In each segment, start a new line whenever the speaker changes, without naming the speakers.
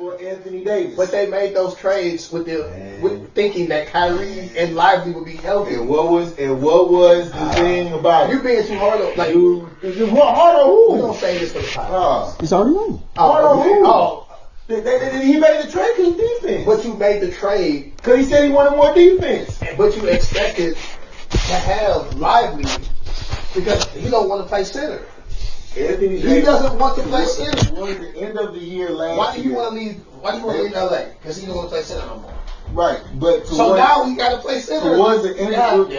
for Anthony Davis.
But they made those trades with thinking that Kyrie and Lively would be healthy.
And what was the thing about
you being too hard on like
you hard on who?
We don't say this for the podcast.
It's already on.
Hard on who? He made the trade because defense.
But you made the trade
because he said he wanted more defense.
But you expected to have Lively because he don't want to play center.
Anthony
Davis doesn't want to play center.
Towards the end of the year last year. Why do you want
to leave LA? Because he don't want to play center no more.
Right, but
so now we got to play center.
Towards the end, not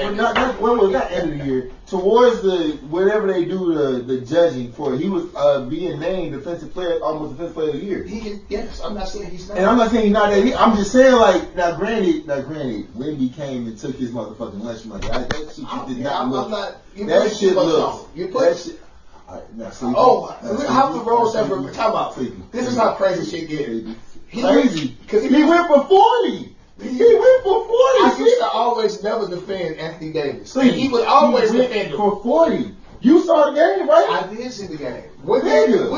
end of the year. Towards the whatever they do the judging for, he was being named defensive player of the year.
Yes, I'm not saying he's not.
And I'm not saying he's not that. I'm just saying like now. Granted, Wemby came and took his motherfucking lunch money. That shit did not look. That shit looks.
How the roles ever talk about? This is how crazy shit gets.
Crazy because he went for 40. He went for 40.
I used to always never defend Anthony Davis. He would always defend him.
For 40. You saw the game, right?
I did see the game. Would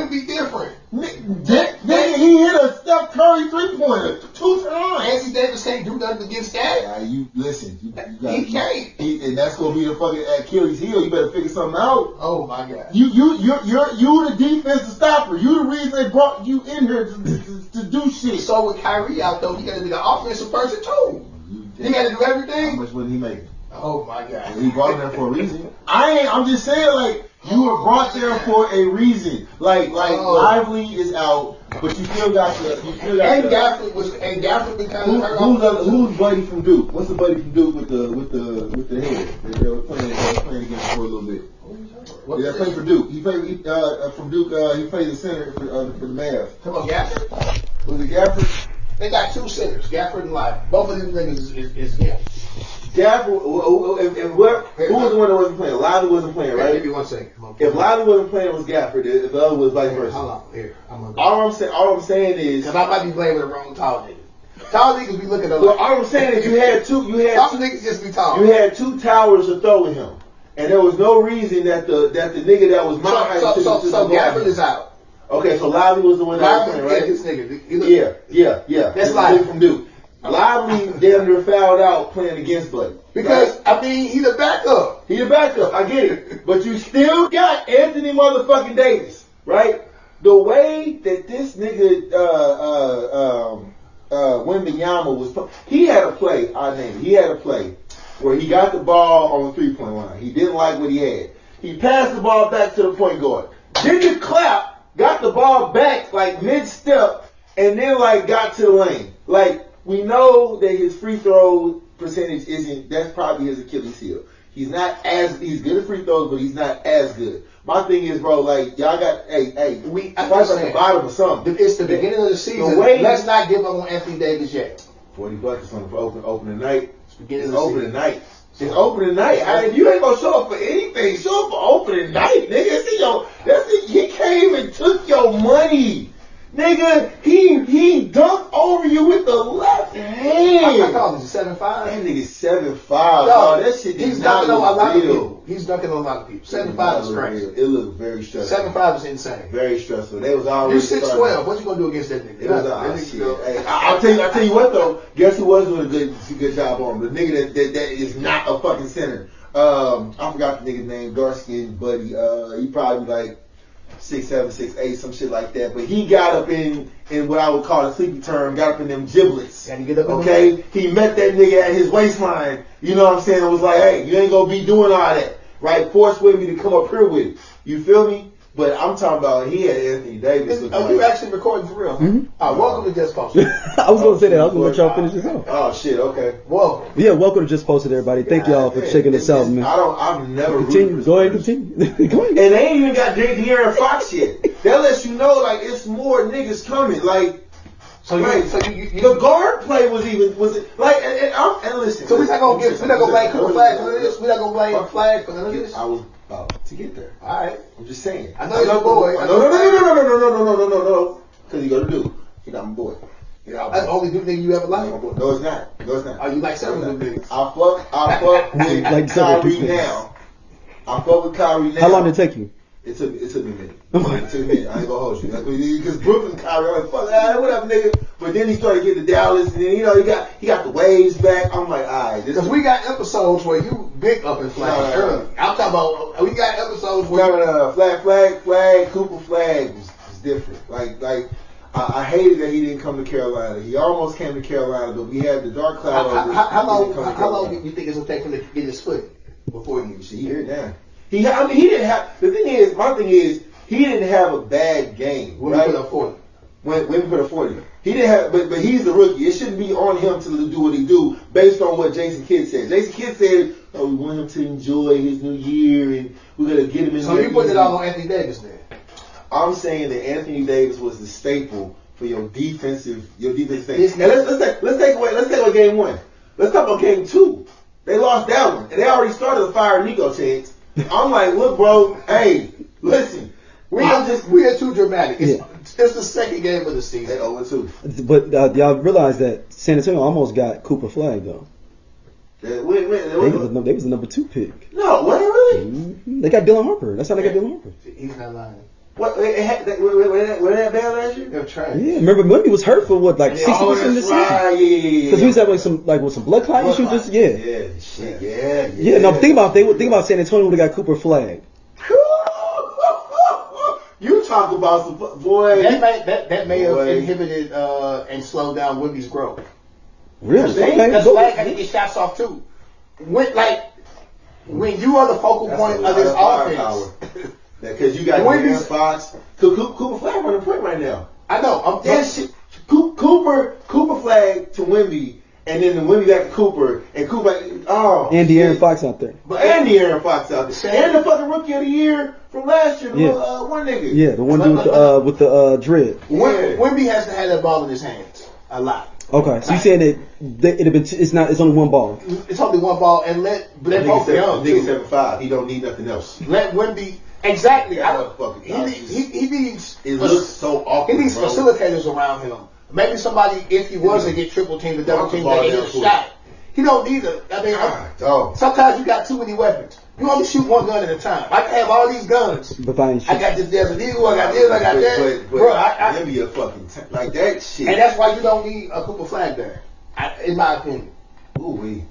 be different.
Nigga, he hit a Steph Curry 3-pointer 2 times.
Anthony Davis can't do nothing against that.
Yeah, you listen. You
he can't.
And that's gonna be the fucking Achilles heel. You better figure something out.
Oh my God.
You the defensive stopper. You the reason they brought you in here to do shit.
So with Kyrie out though, he got to be the offensive person too. He got to do everything.
How much money he making?
Oh my God.
He brought him there for a reason. I'm just saying like. You were brought there for a reason. Lively is out, but you still got the.
And Gafford became hurt.
Who's buddy from Duke? What's the buddy from Duke with the head? They were playing against for a little bit. Yeah, played for Duke. He played from Duke. He played the center for the Mavs.
Come on, Gafford.
Was it Gafford?
They got two centers, Gafford and Lively. Both of these niggas is yeah.
Gafford, who was the one that wasn't playing? Lively wasn't playing, right?
Give me 1 second.
If Lively wasn't playing, it was Gafford. If the other was vice versa.
Hold on, here.
All I'm saying is,
because I might be blaming the wrong tall nigga. Tall niggas be looking at.
Well, all I'm saying is you had
some niggas just be tall.
You had 2 towers to throw at him, and there was no reason that the nigga that was my height.
So Gafford is out.
Okay, so Lively was the one that was playing, right?
This nigga.
Yeah.
That's Lively
from Duke. Lively damn near fouled out playing against Buddy.
Because, he's a backup.
I get it. But you still got Anthony motherfucking Davis, right? The way that this nigga, Wemby was, he had a play where he got the ball on the 3-point line. He didn't like what he had. He passed the ball back to the point guard. Didn't clap, got the ball back like mid-step, and then got to the lane. We know that his free throw percentage that's probably his Achilles heel. He's good at free throws, but he's not as good. My thing is, bro, y'all got, we first at the bottom of something.
It's the beginning of the season. Let's not give up on Anthony Davis yet.
$40 on the opening night.
It's opening night.
It's opening night. You ain't gonna show up for anything. Show up for opening night, nigga. He came and took your money. Nigga, he dunked over you with the left hand.
I call him 7'5".
That nigga's 7'5". Oh, that shit is not
on a lot of
real.
people. He's dunking on a lot of people. 7'5" is crazy.
It looked very stressful.
7'5" is insane.
Very stressful. They was already.
You're 6'12". What you gonna do against that nigga?
It was shit. Hey, I'll tell you what though. Guess who was doing a good job on him? The nigga that is not a fucking center. I forgot the nigga's name. Dark skin buddy. He probably 6'7", 6'8", some shit like that. But he got up in what I would call a sleepy term, got up in them giblets. Okay? He met that nigga at his waistline, you know what I'm saying? It was like, hey, you ain't gonna be doing all that. Right? Force with me to come up here with it. You feel me? But I'm talking about he had Anthony Davis.
You actually recording for real? Mm-hmm. Welcome to Just Posted.
I was going to say that. I was going to let y'all finish this off.
Oh, shit. Okay.
Welcome.
Yeah, welcome to Just Posted, everybody. Thank y'all for checking this out, man.
I've never
continue. Go ahead, continue. Go ahead.
And they ain't even got De'Aaron Fox yet. That lets you know, it's more niggas coming. The guard play was it and listen.
So we're not gonna blame Cooper Flag for this. We're not gonna blame Flag for none of this.
I was about to get there.
All right.
I'm just saying.
I know you're my boy.
No. Because you go to Duke. You're not my boy.
That's the only Duke nigga you ever liked.
No, it's not.
Oh, you like several Duke niggas?
I fuck with Kyrie now. I fuck with Kyrie now.
How long did it take you?
It took me a minute. It took me a minute. I ain't gonna hold you. Because Brooklyn, Kyrie, like, fuck, whatever, nigga. But then he started getting to Dallas, and then, you know, he got the waves back. I'm like, all right.
Because we got episodes where you big up in flag early. I'm talking about, we got episodes where
flag, Cooper flag was different. Like, I hated that he didn't come to Carolina. He almost came to Carolina, but we had the dark cloud over.
How long do you think it's going to take him to get his foot before he
see here now? He didn't have. My thing is, he didn't have a bad game.
When we put up 40.
When we put up 40. He didn't have, but he's the rookie. It shouldn't be on him to do what he do based on what Jason Kidd said. Jason Kidd said, "Oh, we want him to enjoy his new year, and we're gonna get him in."
So you put it all on Anthony Davis then?
I'm saying that Anthony Davis was the staple for your defensive thing. And let's take away game one. Let's talk about game two. They lost that one, and they already started the fire Nico chance. I'm like, look, bro, hey, listen.
We are too dramatic. It's the second game of the season.
They 0-2.
But y'all realize that San Antonio almost got Cooper Flag though.
They
was the number 2 pick.
No, what really?
Mm-hmm. They got Dylan Harper. That's how they got Dylan Harper.
He's not lying.
What? Were they that bad last year?
They were trash.
Yeah, remember Wemby was hurt for what, like 60% of the season?
Right. Yeah.
Because he was having with some blood clot issues. Yeah. No, think about San Antonio would have got Cooper Flag.
You talk about some boy.
That may have inhibited and slowed down Wemby's growth.
Really?
Because Flag had to get shots off too. When you are the focal point of this offense.
Because you got Aaron Fox. Cooper Flag running point right now.
I know.
Cooper Flag to Wemby, and then the Wemby back to Cooper, and Cooper.
And De'Aaron Fox out there.
And De'Aaron Fox out there. And the fucking rookie of the year from last year, one nigga.
Yeah, the one dude with the dread.
Wemby has to have that ball in his hands a lot.
Okay, so you saying that it'd have been it's only one ball.
It's only one ball, and let both young.
Nigga 7'5". He don't need nothing else.
Let Wemby. Exactly.
He needs. It looks so awkward.
He needs facilitators around him. Maybe somebody, if he was to get triple teamed or double teamed, that hit a shot. He don't need a. Sometimes you got too many weapons. You only shoot one gun at a time. I can have all these guns.
But I
got this Desert Eagle. I got this. I got that. Bro,
I be a fucking like that shit.
And that's why you don't need a Cooper Flag there, in my opinion.
Ooh wee.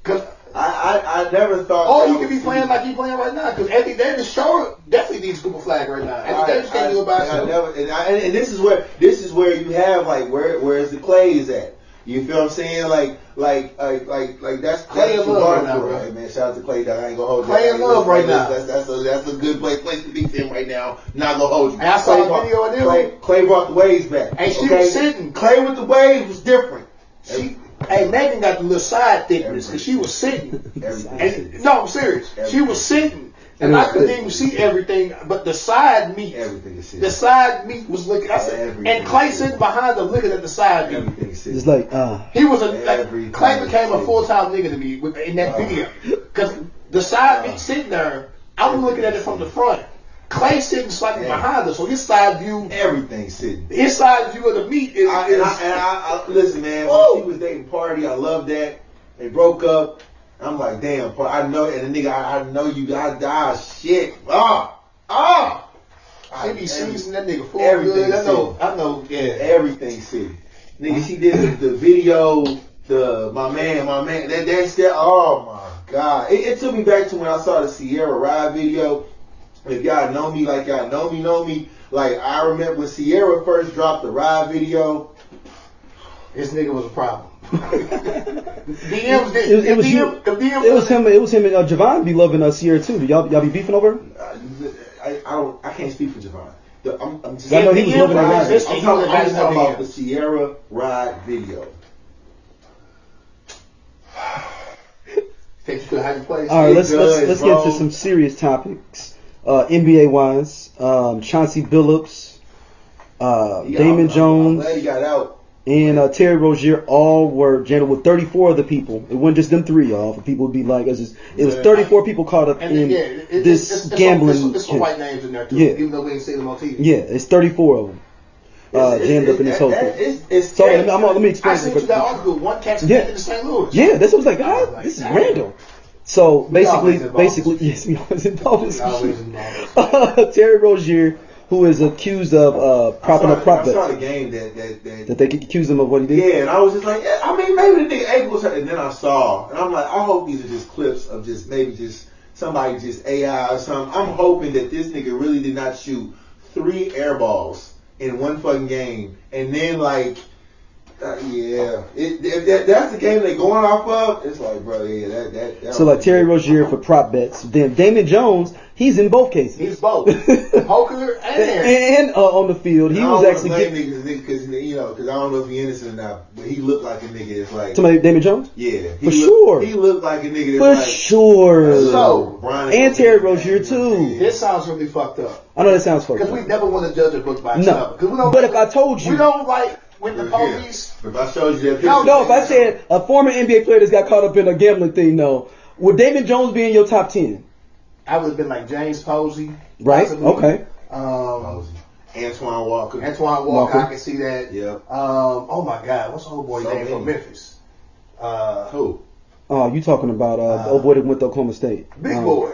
Cause I never thought.
Oh, he could be playing like he's playing right now. Because Anthony Davis definitely needs Cooper Flag right now. Anthony Davis can't do it by himself.
And this is where you have like where's the Clays at? You feel what I'm saying? Like that's
Clay in love right now,
bro. Hey man, shout out to Clay. I ain't gonna hold you.
Clay in love right now.
That's a good place to be in right now. Not gonna hold you.
And I saw a video of them.
Clay brought the waves back.
And she was sitting.
Clay with the waves was different.
Megan got the little side thickness because she was sitting. No, I'm serious. She was sitting. And I couldn't even see everything, but the side meat.
Everything is sitting.
The side meat was looking. I said, and Clay sitting behind them looking at the side meat.
Everything is sitting.
It's like
he was Clay became a full-time nigga to me in that video because the side meat sitting there. I was looking at it from the front. Clay sitting slightly behind us, so his side view.
Everything's sitting.
His side view of the meat is.
I listen, man. When she was dating Party, I love that. They broke up. I'm like, damn, I know, and the nigga, I know you got die shit.
They be seasoning that nigga full good. I know, yeah.
Everything's sitting. Nigga, she did the video, my man, that's that, oh my God. It took me back to when I saw the Sierra Ride video. If y'all know me like y'all know me, like I remember when Sierra first dropped the Ride video,
this nigga was a problem.
It was him and Javon be loving Sierra too. Y'all be beefing over?
I can't speak for Javon. I'm just
I know he was loving that ride.
I'm talking about the Sierra Ride video.
Take you to a hiding place.
All right, let's get into some serious topics. NBA wise, Chauncy Billups, Damon Jones.
I'm glad he got out.
And Terry Rozier all were jailed with 34 other people. It wasn't just them three, y'all. For people would be like, it was 34 people caught up in this gambling.
There's some white names in there too, even though we didn't see them on TV.
Yeah, it's 34 of them jammed up in this whole thing. So let me explain.
I sent you that article. One catch in St. Louis.
Yeah, that's what I was like. This is random. So basically, yes, we always involved. Terry Rozier, who is accused of propping up prop bets.
I saw the game that
they could accuse him of what he did.
Yeah, and I was just like, I mean, maybe the nigga ankle was hurt. And then I saw, and I'm like, I hope these are just clips of just somebody just AI or something. I'm hoping that this nigga really did not shoot 3 air balls in one fucking game, and then like. If that's the game they're going off of, it's like, bro, that
so like Terry Rozier for prop bets. Then Damon Jones, he's in both cases.
He's both. Poker
and on the field. He was actually
getting niggas because I don't know if he's innocent or not, but he looked like a nigga that's like.
Somebody, Damon Jones?
Yeah.
Sure.
He looked like a nigga
that's
like.
For sure.
So,
and Terry Rozier too.
This sounds really fucked up.
I know that sounds fucked up.
Because we never want to judge a book by itself.
No. But if I told you.
We don't like. With the police.
If I showed you that picture.
No, if I said a former NBA player that's got caught up in a gambling thing, no. Would Damon Jones be in your top 10?
I would have been like James Posey.
Right,
possibly.
Okay.
Antoine Walker.
I can see that.
Yeah.
Oh my God, what's the old boy name from Memphis?
Who?
Oh, you talking about the old boy that went to Oklahoma State.
Big boy.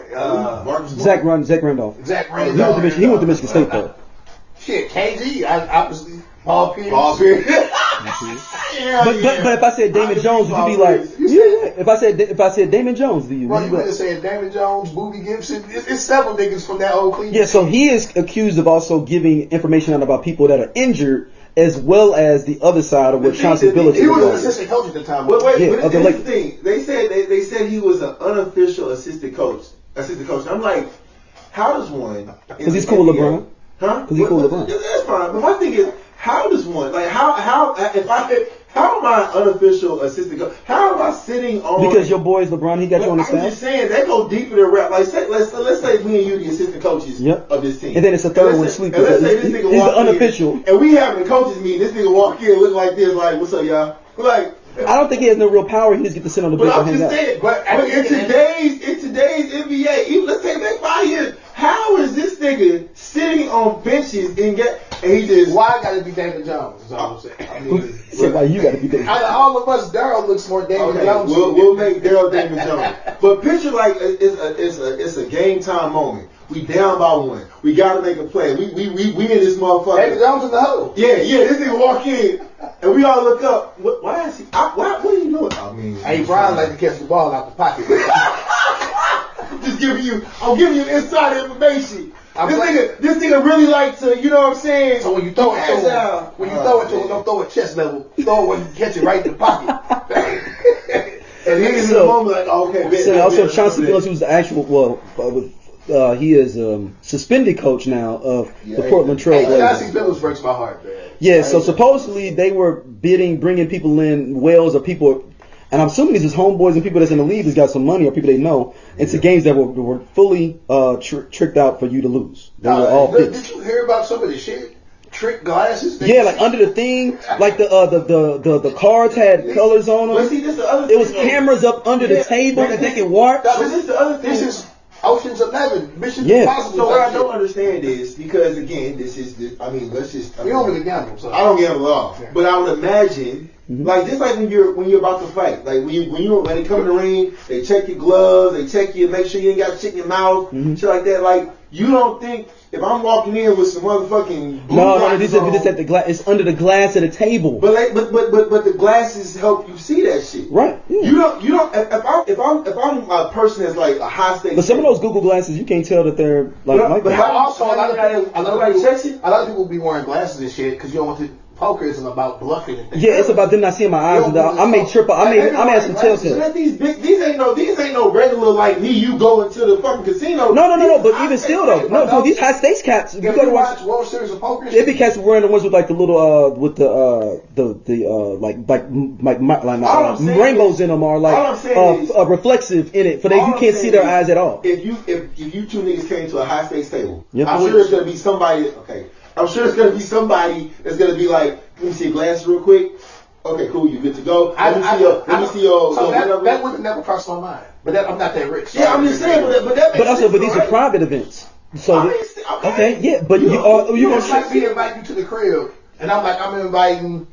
Zach Randolph.
Zach Randolph.
He went to Michigan State though.
Shit, KG, obviously. Paul Pierce.
But if I said Damon Jones, would you be like, yeah? If I said Damon Jones, do you?
Well, you would have said Damon Jones, Boobie Gibson. It's several niggas from that old Cleveland.
Yeah, so he is accused of also giving information out about people that are injured, as well as the other side of what Chauncy Billups.
He was an assistant coach at the time.
But here's the thing. They said he was an unofficial assistant coach. I'm like, how does one?
Because he's cool with LeBron.
Huh?
Because he's cool with LeBron.
That's fine. But my thing is, how does one how am I an unofficial assistant coach? How am I sitting on?
Because your boy is LeBron. He got you on the staff.
I'm just saying they go deeper than rap. Like let's say me and you the assistant coaches of this team,
and then it's a third one sleeping.
Let's say this nigga
he's
walk
the unofficial,
in, and we having a coaches meeting. This nigga walk in look like this, like what's up, y'all? Like.
I don't think he has no real power. He just get to sit on the bench and hang out.
But in today's NBA, even let's take back 5 years, how is this nigga sitting on benches and he just
why I gotta be Damon Jones? Is all I'm saying. I mean,
so why you gotta be Damon?
Out of all of us, Daryl looks more Damon Jones.
We'll make Daryl Damon Jones. But picture like it's a game time moment. We down by 1. We gotta make a play. We in this motherfucker.
Damon Jones in the hole.
Yeah. This nigga walk in, and we all look up. Why is he? What are you doing? I mean,
hey, Brian like to catch the ball out the pocket.
I'm giving you inside information. This nigga really like to, you know what I'm saying?
So when you throw it to him, don't throw it chest level. Throw it when you catch it right in the pocket.
And niggas in the moment like, oh, okay.
So also Chauncy Billups, who's the actual he is suspended coach now of the Portland Trail Blazers.
Chauncy Billups breaks my heart, man.
Yeah, so supposedly they were bringing people in, whales or people, and I'm assuming these is homeboys and people that's in the league that's got some money or people they know, into games that were fully tricked out for you to lose. They were all fixed.
Did you hear about some of this shit? Trick glasses?
Yeah, like under the thing, like the cards had colors on them.
But see, this the other
it was cameras up under the table that they could watch.
This is the other thing.
This is Ocean's 11, Mission Impossible.
So what I don't understand is, because again, let's just.
You don't really gamble, so.
I don't gamble at all. Yeah. But I would imagine, like just like when you're about to fight, like when they come in the ring, they check your gloves, they check you, make sure you ain't got shit in your mouth, shit like that. Like you don't think if I'm walking in with some motherfucking
no, this is at the glass. It's under the glass at a table.
But the glasses help you see that shit.
Right. Yeah.
You don't. If I'm a person that's like a high stakes.
But some of those Google glasses, you can't tell that they're like.
But also a lot of people be wearing glasses and shit because you don't want to. Poker isn't about bluffing.
Yeah, it's about them not seeing my eyes. I may trip. I may have some telltale.
These ain't no regular like me. You go into the fucking casino.
No. But even still though, no. These high stakes cats.
You gotta watch World Series of Poker.
They be cats wearing the ones with like the little rainbows in them or like reflexive in it, for you can't see their eyes at all.
If you two niggas came to a high stakes table, I'm sure there's gonna be somebody. Okay. I'm sure there's going to be somebody that's going to be like, let me see your glasses real quick. Okay, cool, you good to go. Let me see your
that would have never crossed my mind. But I'm not that rich. So
yeah, I'm just saying, but
these are private events. So
okay,
yeah, but you
just like me invite you to the crib, and I'm inviting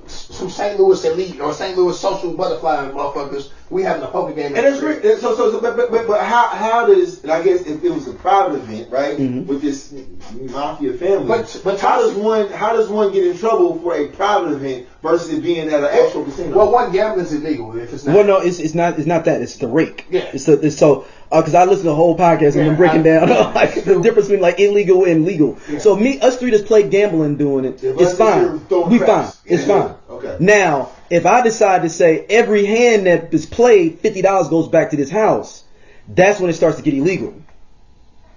some St. Louis elite or St. Louis social butterfly motherfuckers. We having a poker game.
And that's great. But how does, and I guess if it was a private event, right, with this mafia family, but how does one get in trouble for a private event versus it being at an actual casino?
Well, one, gambling is illegal if it's not.
Well, no, it's not that. It's the rake.
Yeah.
It's so because I listened to the whole podcast and I'm breaking down like the difference between like illegal and legal. Yeah. So us three just play gambling doing it. It's fine. We fine. It's fine.
Okay.
Now, if I decide to say every hand that is played, $50 goes back to this house, that's when it starts to get illegal.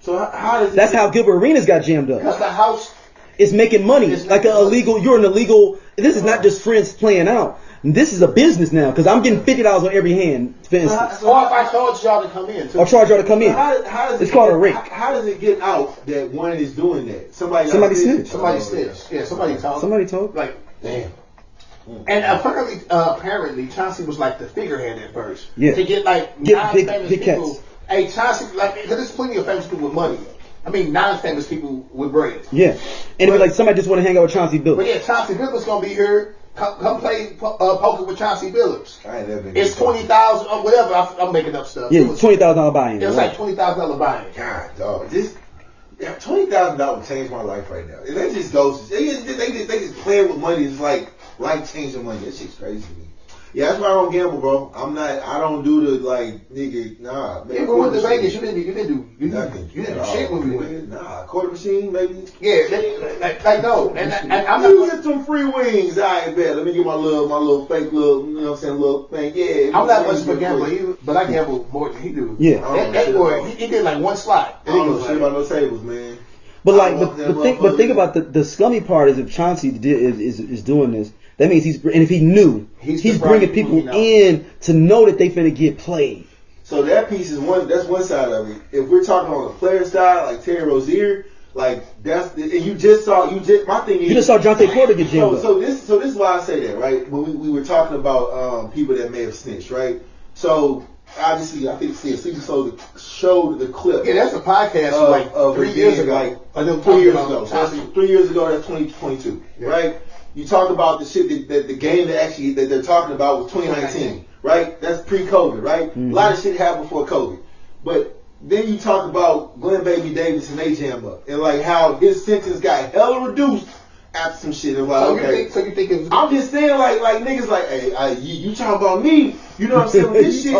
So how does
that's how Gilbert Arenas got jammed up.
Because the house
is making money. It's like an illegal. You're an illegal. This is not just friends playing out. This is a business now because I'm getting $50 on every hand, for instance.
Or if I charge y'all to come in.
Or charge y'all to come in.
How does
it's called a rake.
How does it get out that one is doing that? Somebody
snitched.
Somebody snitched. Yeah, somebody told.
Somebody told.
Like, damn. And apparently, Chauncy was like the figurehead at first.
Yeah.
To get like non-famous
big
people.
cats.
Hey, Chauncy, like, because there's plenty of famous people with money. I mean, non-famous people with bread.
Yeah. And it'd be like somebody just want to hang out with Chauncy Billups.
But yeah, Chauncy Billups gonna be here. Come play poker with Chauncy Billups.
I ain't never been.
It's $20,000 or whatever. I'm making up stuff.
Yeah, $20,000 buy-in.
It was like $20,000 buy-in.
God, dog, this $20,000 would change my life right now. If they just goes, they just playing with money. It's like life-changing money. That shit's crazy to me. Yeah, that's why I don't gamble, bro. I don't do the like nigga. Nah, man.
Even with the Vegas, you didn't do
nothing.
You didn't do shit when we went.
Nah, quarter machine maybe.
Yeah, like no. And I'm
you
not.
get some free wings. I bet. Let me get my little fake little, you know what I'm saying, little thing. Yeah.
I'm not much of a gambler, but I gamble more than he do.
Yeah.
That boy, he did like one slot.
I don't know shit about no tables, man.
But like, think about the scummy part is if Chauncy is doing this. That means if he knew, he's bringing people in to know that they finna get played.
So that piece is that's one side of it. If we're talking on the player side, like Terry Rozier, like my thing is you just saw
Jonte Porter get jammed up.
So this is why I say that, right? When we were talking about people that may have snitched, right? So obviously, I think Sleepy showed the clip.
Yeah, that's a podcast of 3 years ago.
Like 3 years ago. So 3 years ago, that's 2022, right? You talk about the shit that the game that they're talking about was 2019, right? That's pre-COVID, right?
Mm-hmm.
A lot of shit happened before COVID, but then you talk about Glenn Baby Davis and they jam up and like how his sentence got hella reduced after some shit. And like,
so you think it was?
I'm just saying like niggas like, hey, you talking about me? You know what I'm saying? With this shit,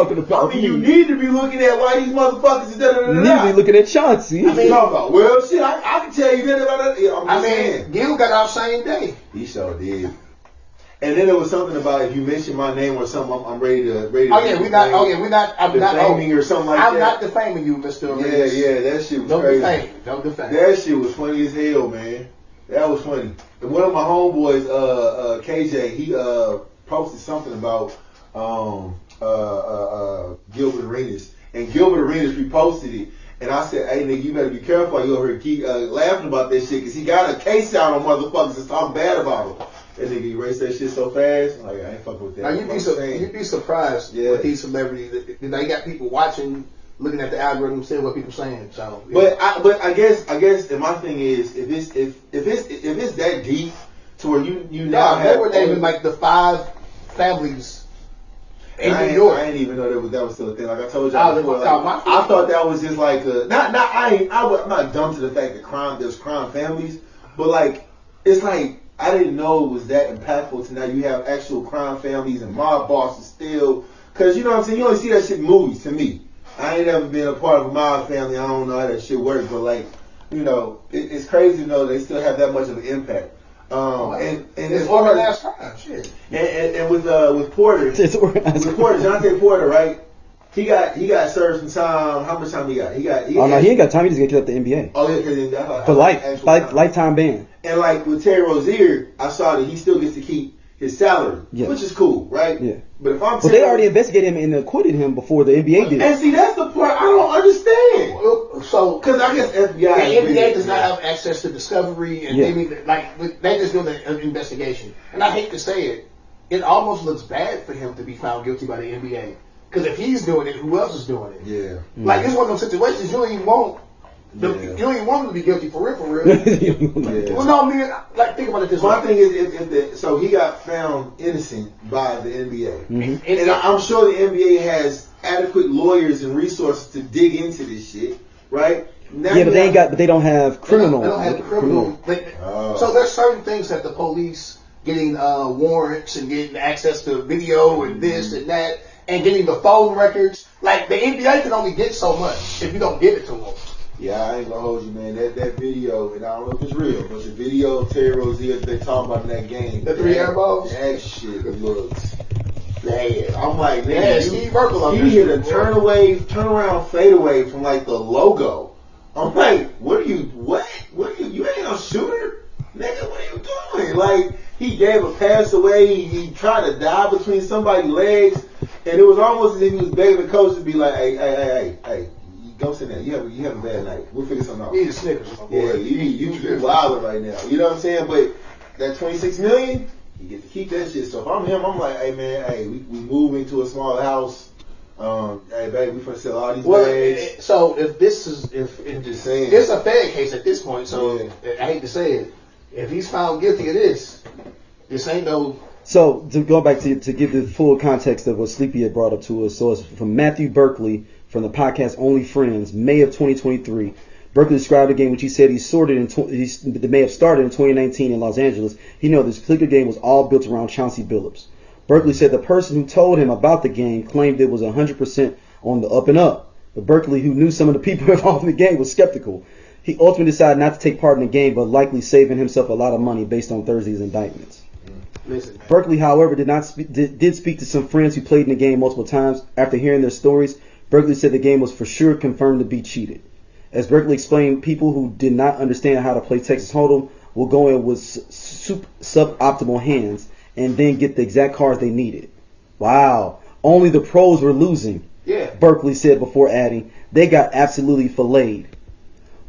you need to be looking at why these motherfuckers is da da da da.
You need to be looking at Chauncy.
I mean, talking about, well, shit, I can tell you that about that. Yeah, I'm saying.
Gil got out same day.
He sure did. And then there was something about if you mention my name or something, I'm ready to.
We're not. I'm not
defaming or something like that.
I'm not defaming you, Mr. Arenas.
Yeah, that shit was crazy.
Don't defame.
That shit was funny as hell, man. That was funny. And one of my homeboys, KJ, he posted something about Gilbert Arenas, and Gilbert Arenas reposted it. And I said, hey, nigga, you better be careful. You over here keep laughing about that shit because he got a case out on motherfuckers that's talking bad about him. That nigga erased that shit so fast. Like, I ain't fucking with that.
Now, you'd be surprised with these celebrities. They got people watching, looking at the algorithm, seeing what people saying. So, yeah.
But I guess, and my thing is, if it's that deep to where you now have,
they were naming like the 5 families in New York.
I didn't even know that was still a thing. Like I told y'all before, I thought that was just like I'm not dumb to the fact that there's crime families, but like it's like I didn't know it was that impactful to now you have actual crime families and mob bosses still, because you know what I'm saying, you only see that shit in movies to me. I ain't ever been a part of a mob family. I don't know how that shit works, but like, you know, it's crazy to know they still have that much of an impact. And
it's organized crime, shit.
And with Porter,
it's organized
with Porter, Jonte Porter, right? He got served some time. How much time he got? He ain't
got time. He just get kicked out the NBA.
Oh yeah,
for lifetime ban.
And like with Terry Rozier, I saw that he still gets to keep his salary, which is cool, right?
Yeah.
But if I'm
they already investigated him and acquitted him before the NBA did.
And see, that's the part I don't understand. So, because I guess FBI,
the NBA does not have access to discovery, and they just do the investigation. And I hate to say it, it almost looks bad for him to be found guilty by the NBA. Because if he's doing it, who else is doing it?
Yeah.
Like, it's one of those situations you don't even want You don't even want him to be guilty for real. Yeah. Well, no, I mean, like, think about it this way.
My thing is, so he got found innocent by the NBA. Mm-hmm. And I'm sure the NBA has adequate lawyers and resources to dig into this shit, right? Now
but they don't have criminal.
They don't have criminal. So there's certain things that the police getting warrants and getting access to video and this and that, and getting the phone records. Like, the NBA can only get so much if you don't give it to them.
Yeah, I ain't gonna hold you, man. That video, and I don't know if it's real, but the video of Terry Rozier that they talking about in that game.
The 3 air balls?
That shit looks bad. I'm like, man,
yeah, Steve Urkel.
You hit a turn around, fade away from like the logo. I'm like, you ain't no shooter? Nigga, what are you doing? Like, he gave a pass away, he tried to dive between somebody's legs, and it was almost as if he was begging the coach to be like, hey, go sit down. You have a bad night. We'll figure something out.
You need a Snickers.
Yeah, you wilding right now. You know what I'm saying? But that $26 million, you get to keep that shit. So if I'm him, I'm like, hey man, we move into a small house. Hey baby, we finna sell all these bags.
So if
I'm just saying,
it's a Fed case at this point. So I hate to say it, if he's found guilty of this ain't no.
So to go back to give the full context of what Sleepy had brought up to us, so it's from Matthew Berkeley from the podcast Only Friends, May of 2023. Berkeley described the game which he said may have started in 2019 in Los Angeles. He knew this particular game was all built around Chauncy Billups. Berkeley said the person who told him about the game claimed it was 100% on the up and up. But Berkeley, who knew some of the people involved in the game, was skeptical. He ultimately decided not to take part in the game, but likely saving himself a lot of money based on Thursday's indictments.
Listen,
Berkeley, however, did speak to some friends who played in the game multiple times. After hearing their stories, Berkeley said the game was for sure confirmed to be cheated. As Berkeley explained, people who did not understand how to play Texas Hold'em will go in with suboptimal hands and then get the exact cards they needed. Wow. Only the pros were losing.
Yeah.
Berkeley said before adding, they got absolutely filleted.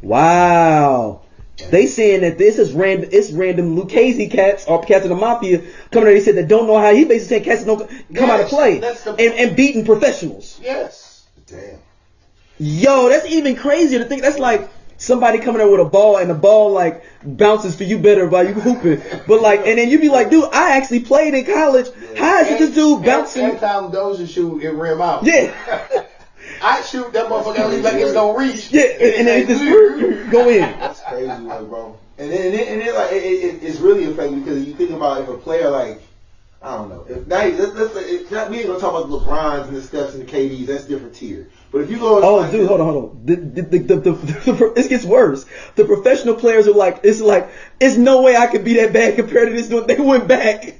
Wow. They saying that this is random. It's random Lucchese cats or cats of the mafia coming out. They said that don't know how. He basically saying cats don't come out to play and beating professionals.
Yes.
Damn.
Yo, that's even crazier to think. That's like somebody coming out with a ball and the ball like bounces for you better by you hooping. But like, and then you be like, dude, I actually played in college. How is this dude bouncing?
Every time Dosia shoot, it rim out.
Yeah.
I shoot that motherfucker like it's gonna reach.
Yeah, and then it just go in.
That's crazy, like, bro. And then like it's really effective because you think about if a player like, I don't know, if now we ain't gonna talk about the LeBrons and the Stephs and the KDs. That's different tier. But if you go,
hold on. It gets worse. The professional players are like, it's no way I could be that bad compared to this dude. They went back.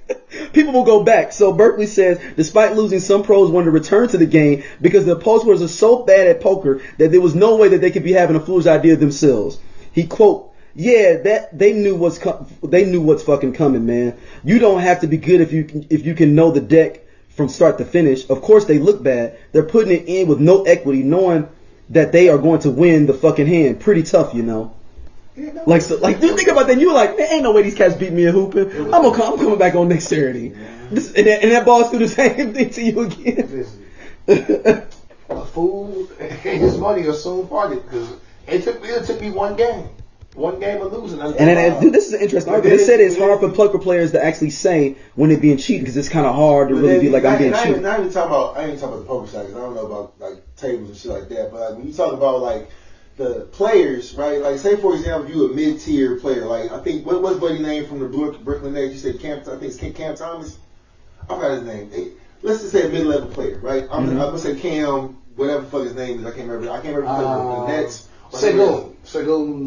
People will go back. So Berkeley says, despite losing, some pros wanted to return to the game because the posters are so bad at poker that there was no way that they could be having a foolish idea themselves. He quote, "Yeah, they knew what's fucking coming, man. You don't have to be good if you can know the deck from start to finish. Of course they look bad. They're putting it in with no equity, knowing that they are going to win the fucking hand. Pretty tough, you know." Dude, think about that. You're like, man, ain't no way these cats beat me in hooping. I'm coming back on next Saturday. And that ball's do the same thing to you again.
A fool and his money are soon parted because it took me one game. One game of losing.
Dude, this is an interesting argument. They said it's hard for poker players to actually say when they're being cheated because it's kind of hard to really be like, I'm being cheated.
I ain't talking about the poker side because I don't know about like tables and shit like that. But like when you talk about like the players, right? Like say for example, you a mid-tier player. Like I think what's buddy name from the Brooklyn Nets? You said Cam. I think it's Cam Thomas. I forgot his name. Let's just say a mid-level player, right? I'm gonna say Cam, whatever the fuck his name is. I can't remember the Nets.
Segun.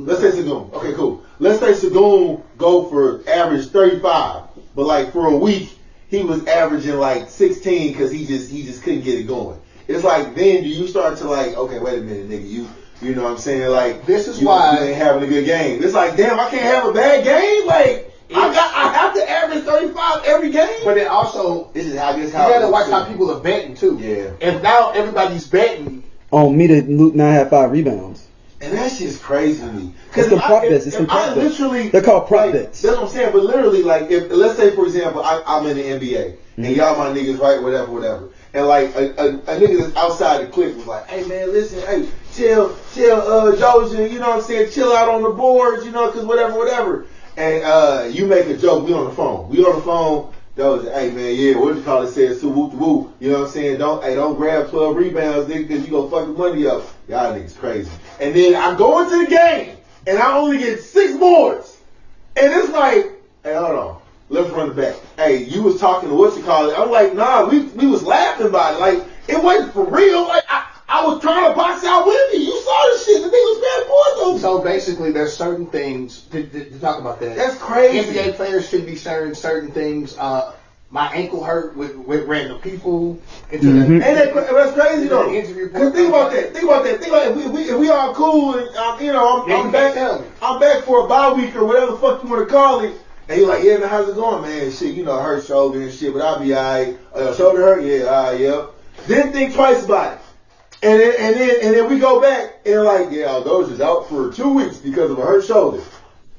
Let's say Segun. Okay, cool. Let's say Segun go for average 35, but like for a week he was averaging like 16 because he just couldn't get it going. It's like then do you start to like, okay, wait a minute, nigga, you know what I'm saying? Like
this is why
you ain't having a good game. It's like, damn, I can't have a bad game. Like I have to average 35 every game.
But then also
this is how
you gotta watch how people are betting too.
Yeah.
If now everybody's betting
on me to not have 5 rebounds.
And that shit's crazy to me.
Because they're prop bets. They're called prop bets.
That's what I'm saying. But literally, like, if let's say for example, I'm in the NBA and y'all my niggas, right? Whatever. And like a nigga that's outside the clique was like, hey man, listen, hey, Dosia, you know what I'm saying, chill out on the boards, you know, cause whatever. And you make a joke, we on the phone, Dosia, hey man, yeah, what you call it, says so whoop whoop, you know what I'm saying, don't grab 12 rebounds, nigga, cause you gonna fuck the money up. Y'all niggas crazy. And then I go into the game, and I only get 6 boards. And it's like, hey, hold on. Let's run it back. Hey, you was talking to what you call it. I'm like, nah, we was laughing about it. Like, it wasn't for real. Like, I was trying to box out Wemby. You saw this shit. The nigga was bad boys.
So basically, there's certain things to talk about that.
That's crazy.
NBA players should be sharing certain things. My ankle hurt with random people.
And that's crazy though. Cause think about that. If we all cool and you know I'm back for a bye week or whatever the fuck you want to call it. And you're like, yeah, man, how's it going, man? Shit, you know, hurt shoulder and shit, but I'll be alright. Shoulder hurt, yeah, alright, yep. Didn't think twice about it. And then we go back and like, yeah, those is out for 2 weeks because of a hurt shoulder.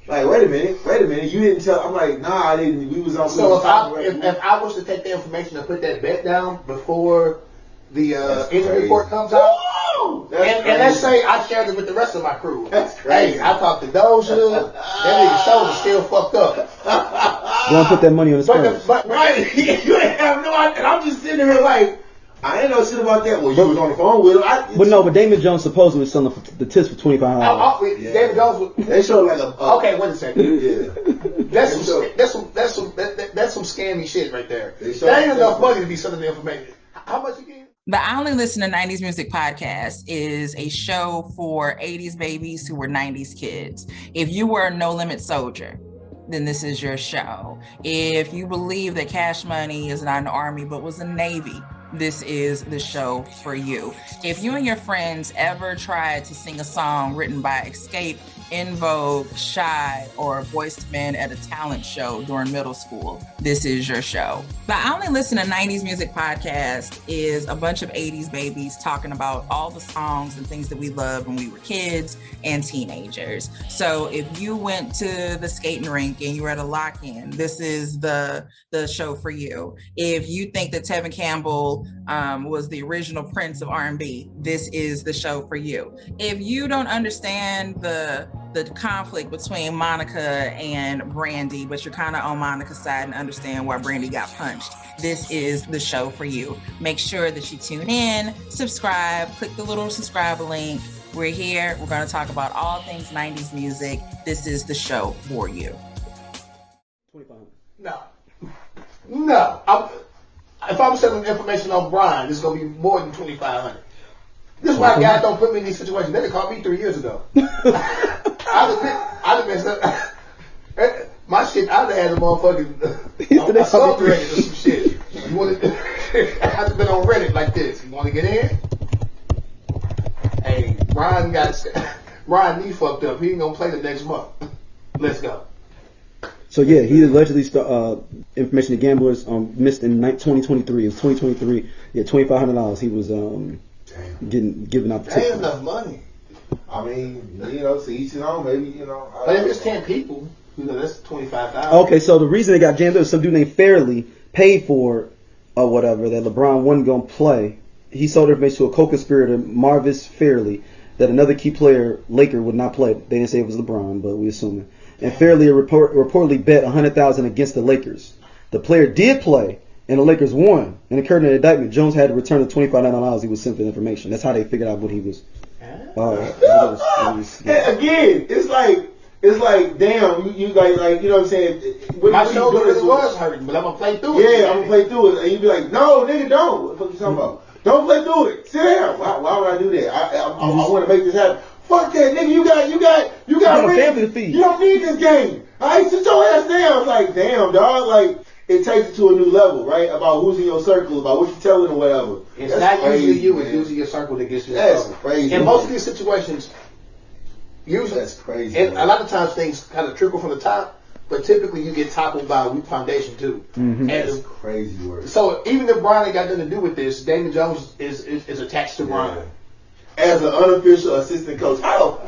Like, wait a minute, you didn't tell. I'm like, nah, I didn't. We was on.
So if I was to take the information and put that bet down before the injury report comes out, and let's say I shared it with the rest of my crew.
That's crazy.
Hey, I talked to Dosia. That nigga's shoulder still fucked up.
You want to put that money on the Spurs?
But
right, you ain't have no idea. And I'm just sitting here like, I ain't know shit about that. Well, you was on the phone with him. But
Damon Jones supposedly was selling the tips for $2,500.
Damon Jones.
They showed like a.
Okay, wait a second.
Yeah.
That's some scammy shit right there. That ain't enough money to be selling the information. How much again?
The I Only Listen to 90s Music podcast is a show for 80s babies who were 90s kids. If you were a No Limit soldier, then this is your show. If you believe that Cash Money is not an army but was a Navy, this is the show for you. If you and your friends ever tried to sing a song written by Escape, In Vogue, Shy, or Boyz II Men at a talent show during middle school, this is your show. The I Only Listen to 90s Music podcast is a bunch of 80s babies talking about all the songs and things that we loved when we were kids and teenagers. So if you went to the skating rink and you were at a lock-in, this is the show for you. If you think that Tevin Campbell was the original Prince of R&B, this is the show for you. If you don't understand the conflict between Monica and Brandy, but you're kind of on Monica's side and understand why Brandy got punched, this is the show for you. Make sure that you tune in, subscribe, click the little subscribe link. We're here. We're going to talk about all things 90s music. This is the show for you.
No. If I'm selling information on Brian, it's going to be more than $2,500. This is why guys don't put me in these situations. They called me 3 years ago. I'd have messed up. My shit, I'd have had a motherfucking assaulted or some shit. I'd have been on Reddit like this. You want to get in? Hey, Brian knee fucked up. He ain't going to play the next month. Let's go.
So yeah, he allegedly information to gamblers missed in 2023. It was 2023. Yeah, $2,500. He was giving out the
tips. That ain't enough money.
I mean, you know, to each his own. Maybe, you know.
But if it's 10 people, you know, that's $25,000.
Okay, so the reason they got jammed up, some dude named Fairley paid for or whatever that LeBron wasn't gonna play. He sold information to a co-conspirator, Marvis Fairley, that another key player, Laker, would not play. They didn't say it was LeBron, but we assume it. And Fairley reportedly bet $100,000 against the Lakers. The player did play, and the Lakers won. And occurred in an indictment. Jones had to return the $2,500 he was sent for the information. That's how they figured out what he was.
Again, it's like, damn, you like, you know what I'm saying?
My shoulder really was hurting, but I'm gonna play through it.
Yeah, I'm gonna play through it, and you be like, no, nigga, don't. What the fuck you talking about? Don't play through it. Sit down. Why would I do that? I want to make this happen. Fuck that, nigga. You got
family to feed.
You don't need this game. All right, sit your ass down. It's like, damn, dog. Like, it takes it to a new level, right? About who's in your circle, about what you're telling or whatever.
It's not usually you. It's usually your circle that gets you.
That's crazy.
In most of these situations, usually
that's crazy.
And a lot of times things kind of trickle from the top, but typically you get toppled by a weak foundation too.
Mm-hmm.
That's crazy work.
So even if Brian ain't got nothing to do with this, Damon Jones is attached to Brian
as an unofficial assistant coach. I don't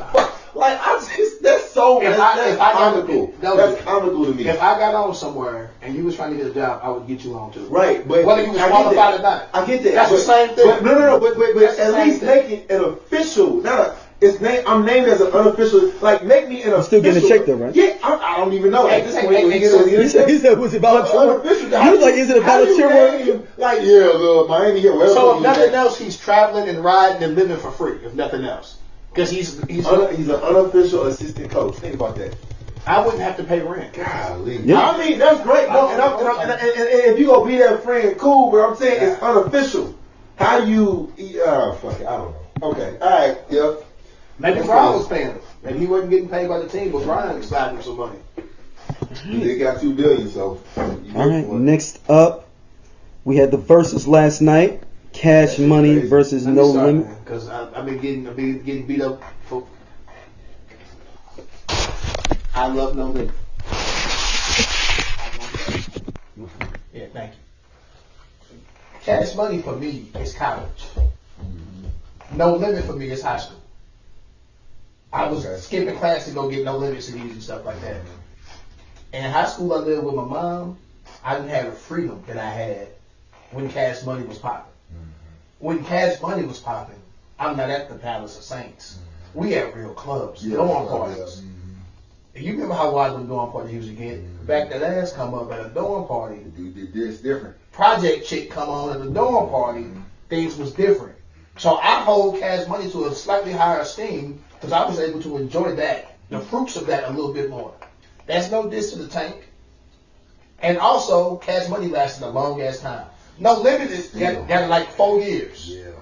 like. I just. that's comical. That's comical to me.
If I got on somewhere and you was trying to get a job, I would get you on too.
Right, but
whether you was qualified or not.
I get that.
That's the same thing.
But but at least make it an official, not a. I'm named as an unofficial. Like, make me an official.
Still getting a check though, right?
Yeah, I don't even know. At this point,
he said, was it volunteer work? You was like, is it a volunteer work?
Like, yeah, Miami here.
So if nothing else, he's traveling and riding and living for free. If nothing else, because he's an
unofficial assistant coach. Think about that.
I wouldn't have to pay rent.
Golly. Yeah. I mean, that's great. And if you gonna be that friend, cool. But I'm saying it's unofficial. How you? Fuck it. I don't know. Okay. All right. Yep.
Maybe Brian was paying him. Maybe he wasn't getting paid by the team, but Brian was sliding him some money.
They got $2 billion, so.
All right. Next up, we had the Verzuz last night. Cash Money versus No Limit.
Because I've been getting beat up for. I love No Limit. Yeah, thank you. Cash Money for me is college. No Limit for me is high school. I was skipping class to go get No Limit CDs and stuff like that. And in high school, I lived with my mom. I didn't have the freedom that I had when Cash Money was popping. When Cash Money was popping, I'm not at the Palace of Saints. We had real clubs, dorm parties. And you remember how wide them dorm parties used to get? Back that ass come up at a dorm party.
It's different.
Project chick come on at a dorm party. Things was different. So I hold Cash Money to a slightly higher esteem because I was able to enjoy that, the fruits of that a little bit more. That's no diss to the Tank. And also, Cash Money lasted a long ass time. No Limit is got like 4 years.
Yeah.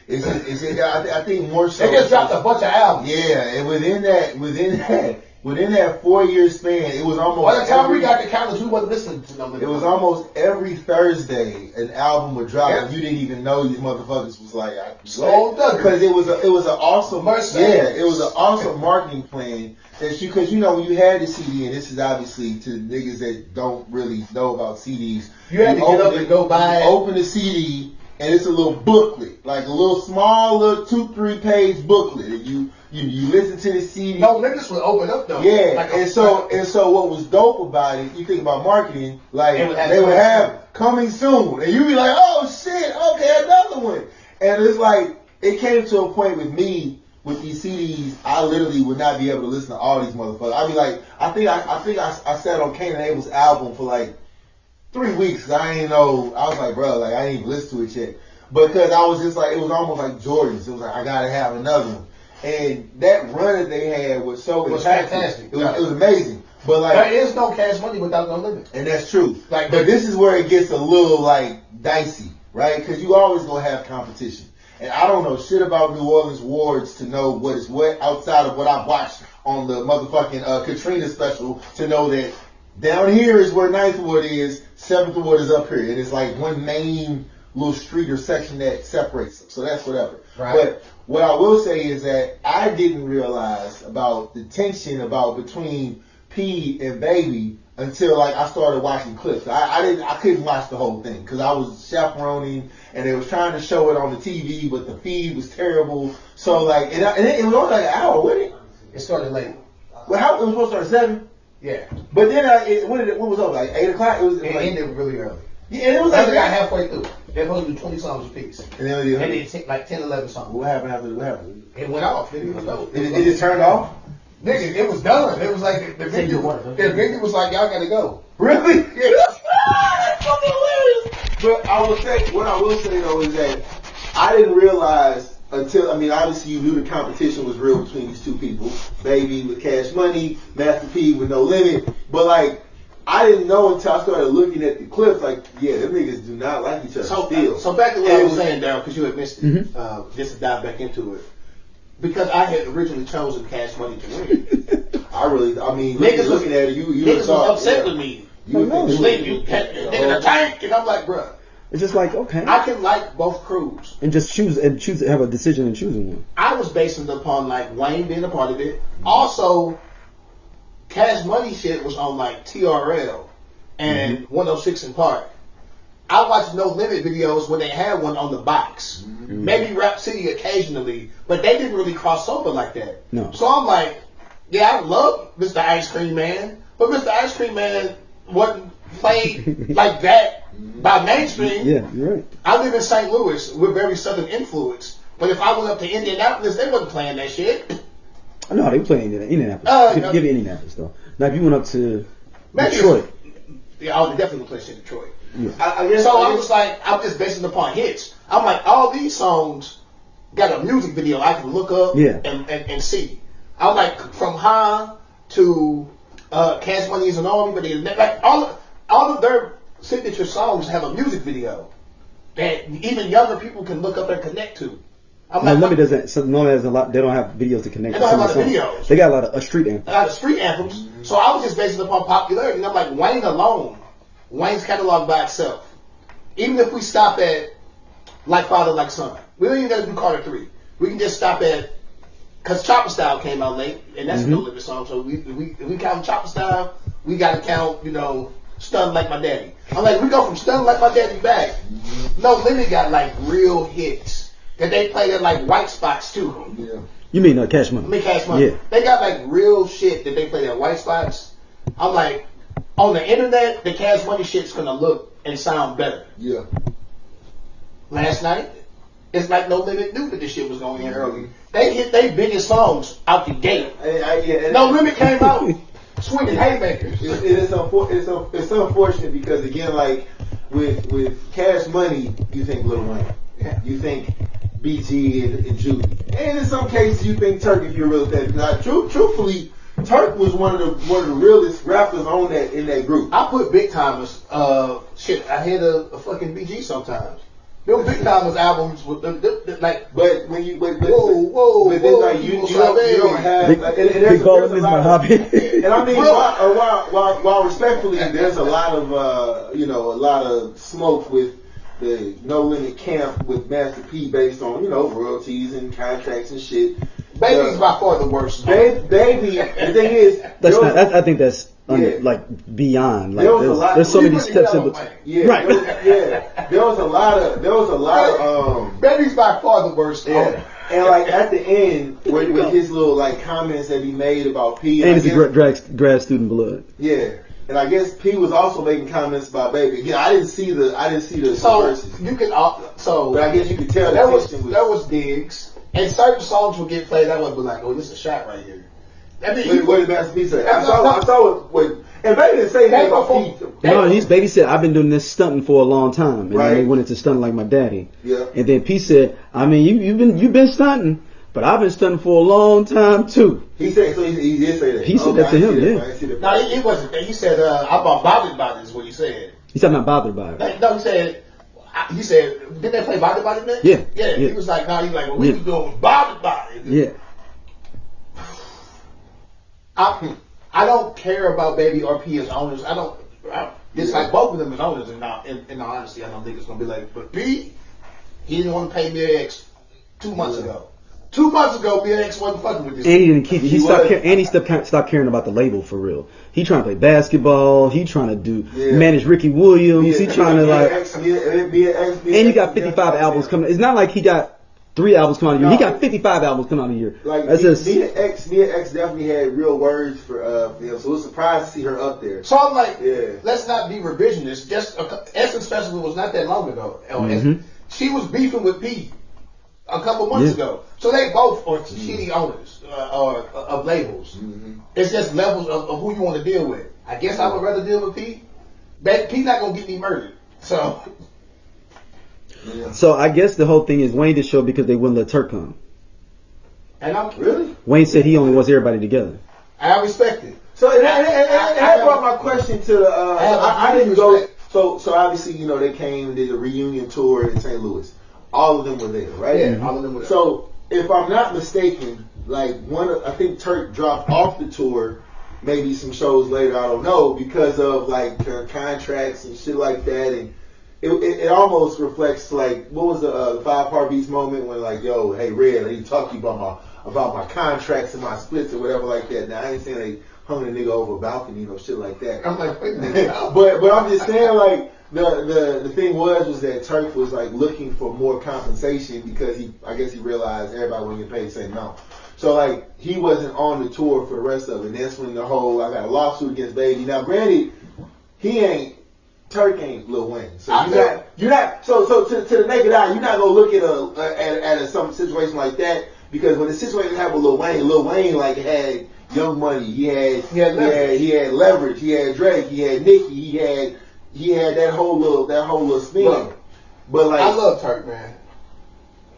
I think more so.
They just dropped a bunch of albums.
Yeah, and within that 4 year span, it was almost.
By the time we got to college, we wasn't listening to No Limit.
It was almost every Thursday an album would drop, and you didn't even know these motherfuckers was like, because it was an awesome, it was an awesome marketing plan that because when you had the CD, and this is obviously to niggas that don't really know about CDs,
you had to get up and go buy it.
Open the CD. And it's a little booklet, like a little small, little 2-3 page booklet. And you listen to the CD.
No Limits would open up though.
Yeah, like and so what was dope about it? You think about marketing, like they would have coming soon, and you be like, oh shit, okay, another one. And it's like it came to a point with me with these CDs, I literally would not be able to listen to all these motherfuckers. I'd be like, I think I sat on Kane and Abel's album for like 3 weeks. I ain't know. I was like, bro, like I ain't even listen to it yet. Because I was just like, it was almost like Jordan's. It was like, I gotta have another one. And that run that they had was so
fantastic.
It was amazing. But like,
there is no Cash Money without No Limit.
And that's true. Like, but this is where it gets a little like dicey, right? Because you always gonna have competition. And I don't know shit about New Orleans wards to know what is what outside of what I've watched on the motherfucking Katrina special to know that down here is where 9th Ward is, 7th Ward is up here. And it's like one main little street or section that separates them. So that's whatever.
Right.
But what I will say is that I didn't realize about the tension between P and Baby until like I started watching clips. I couldn't watch the whole thing because I was chaperoning and they was trying to show it on the TV, but the feed was terrible. So like, and it was only like an hour, wasn't it?
It started late.
Well, how it was supposed to start at 7?
Yeah.
But then what was up? Like 8 o'clock? It
ended really early.
Yeah, and it was like
I got halfway through. They're supposed to do 20 songs a piece.
And
they take like 10, 11 songs.
What happened after that?
It went off. It
just turned off?
Nigga, it was done. It was like the venue was like, y'all gotta go.
Really? Yeah. That's fucking hilarious. But what I will say though is that I didn't realize until, obviously you knew the competition was real between these two people. Baby with Cash Money, Master P with No Limit. But like, I didn't know until I started looking at the clips, like, yeah, them niggas do not like each other still.
So back to what I was saying, Darryl, because you had missed it, just to dive back into it. Because I had originally chosen Cash Money to win.
Niggas looking at it, you
niggas was upset with me. You nigga the Tank, and I'm like, bruh.
It's just like, okay.
I can like both crews.
And just choose, have a decision in choosing one.
I was basing it upon like Wayne being a part of it. Also, Cash Money shit was on like TRL and 106 in Park. I watched No Limit videos when they had one on the box. Maybe Rap City occasionally, but they didn't really cross over like that.
No.
So I'm like, Yeah, I love Mr. Ice Cream Man, but Mr. Ice Cream Man wasn't played like that by mainstream.
Yeah, you're right.
I live in St. Louis. We're very Southern influenced. But if I went up to Indianapolis, they wasn't playing that shit.
No, they were playing Indianapolis. Give me Indianapolis, though. Now, if you went up to Detroit.
Yeah, I would definitely play shit in Detroit.
Yeah.
I was like, I'm just basing upon hits. I'm like, all these songs got a music video I can look up and see. I'm like, from High to Cash Money Is an Army, but like all of their signature songs have a music video that even younger people can look up and connect to.
Lemmy doesn't. So Lemmy has a lot. They don't have videos to connect.
They don't have a lot of videos.
They got a lot of street anthems.
A lot of street anthems. So I was just basing upon popularity. And I'm like, Wayne alone, Wayne's catalog by itself. Even if we stop at Like Father, Like Son, we don't even got to do Carter 3. We can just stop at, because Chopper Style came out late, and that's a No Limit song. So if we count Chopper Style, we got to count, Stunned Like My Daddy. I'm like, we go from Stunned Like My Daddy back. No Limit got like real hits that they played at like white spots too.
Yeah.
You mean Cash Money?
I mean Cash Money.
Yeah.
They got like real shit that they played at white spots. I'm like, on the internet, the Cash Money shit's gonna look and sound better.
Yeah.
Last night, it's like No Limit knew that this shit was going in early. They hit their biggest songs out the gate. No Limit came out swinging haymakers.
It's unfortunate because again, like with Cash Money, you think Lil Wayne, you think BG and Judy, and in some cases you think Turk if you're a real fan. Truthfully, Turk was one of the realest rappers on that in that group.
I put Big Timers ahead of fucking BG sometimes. Them Big Timers albums with like,
but when you
whoa,
but then like you don't have
big ballin' is my hobby.
And I mean while respectfully, there's a lot of a lot of smoke with the No Limit camp with Master P based on royalties and contracts and shit.
Baby's by far the worst.
Baby, the thing is,
I think that's like beyond. Like there's so many steps in between.
Yeah, right. There was a lot of
Baby's by far the worst.
Yeah. And like at the end, with his little like comments that he made about P,
and it's a grad student blood.
Yeah. And I guess P was also making comments about Baby. Again, I didn't see the verses.
You could
but I guess you could tell
there was digs, and certain songs would get played. That would be like, oh, this is a shot right here. I mean,
what did Master P say? I saw what and Baby didn't say that about P.
No, Baby said, I've been doing this stunting for a long time, and then they went into stunting like my daddy.
Yeah.
And then P said, I mean, you've been stunting. But I've been stunting for a long time too.
He said so. He did say that.
He said that to him. Yeah.
No, he wasn't. He said, "I'm bothered by this." Is what he said.
He said, "I'm not bothered by it."
No, he said, "Didn't they play bothered by it next?"
Yeah.
He was like, "No." He's like, "What we was doing bothered by it."
Yeah.
I don't care about Baby or P as owners. It's like both of them as owners. And now, in all honesty, I don't think it's gonna be like. But P, he didn't want to pay me X 2 months ago. 2 months ago, BX wasn't fucking with this.
And he didn't keep it. He stopped caring about the label for real. He trying to play basketball. He trying to manage Ricky Williams. He trying to like. And he got 55 albums coming. It's not like he got 3 albums coming out a year. He got 55 albums coming out a year.
Like Mia X definitely had real words for him. So it was surprised to see her up there.
So I'm like, let's not be revisionist. Just Essence Festival was not that long ago. Mm-hmm. She was beefing with P a couple months ago. So they both are shitty owners of labels. Mm-hmm. It's just levels of who you want to deal with. I guess I would rather deal with P. P not going to get me murdered. So
I guess the whole thing is Wayne did show because they wouldn't let Turk come.
And I'm really?
Wayne said he only wants everybody together.
I respect it.
So that brought my question to the. I didn't go. So obviously they came and did a reunion tour in St. Louis. All of them were there, right?
Yeah, all of them were there.
So if I'm not mistaken, like I think Turk dropped off the tour, maybe some shows later, I don't know, because of like contracts and shit like that, and it almost reflects like what was the 5 Heartbeats moment when like, yo, hey Red, I need to talk to you about my contracts and my splits or whatever like that. Now I ain't saying they hung a nigga over a balcony or shit like that.
I'm like, wait a minute.
but I'm just saying like the thing was that Turk was like looking for more compensation because I guess he realized everybody wasn't getting paid the same amount. So like he wasn't on the tour for the rest of it. And that's when the whole I got a lawsuit against Baby. Now granted, Turk ain't Lil Wayne. So you're not so to the naked eye, you're not gonna look at some situation like that because when the situation happened with Lil Wayne like had Young Money, he had leverage, he had Drake, he had Nicki, he had that whole little spin.
Look,
but like
I love Turk, man.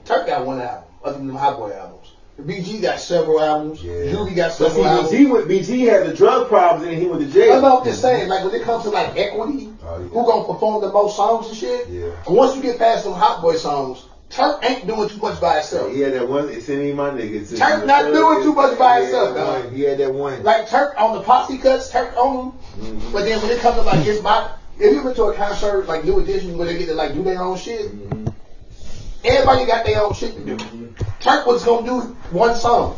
Turk got one album, other than the Hot Boy albums. BG got several albums. Yeah. Judy got several albums. BG
had the drug problems and he went to jail.
I'm just saying, like when it comes to like equity, who gonna perform the most songs and shit?
Yeah.
And once you get past them Hot Boy songs, Turk ain't doing too much by itself.
He had that one. It's any my niggas.
Turk not doing too much by itself, dog.
He had that one.
Like Turk on the posse cuts, Turk on them. Mm-hmm. But then when it comes to like if you went to a concert like New Edition where they get to like do their own shit, everybody got their own shit to do. Turk was gonna do one song,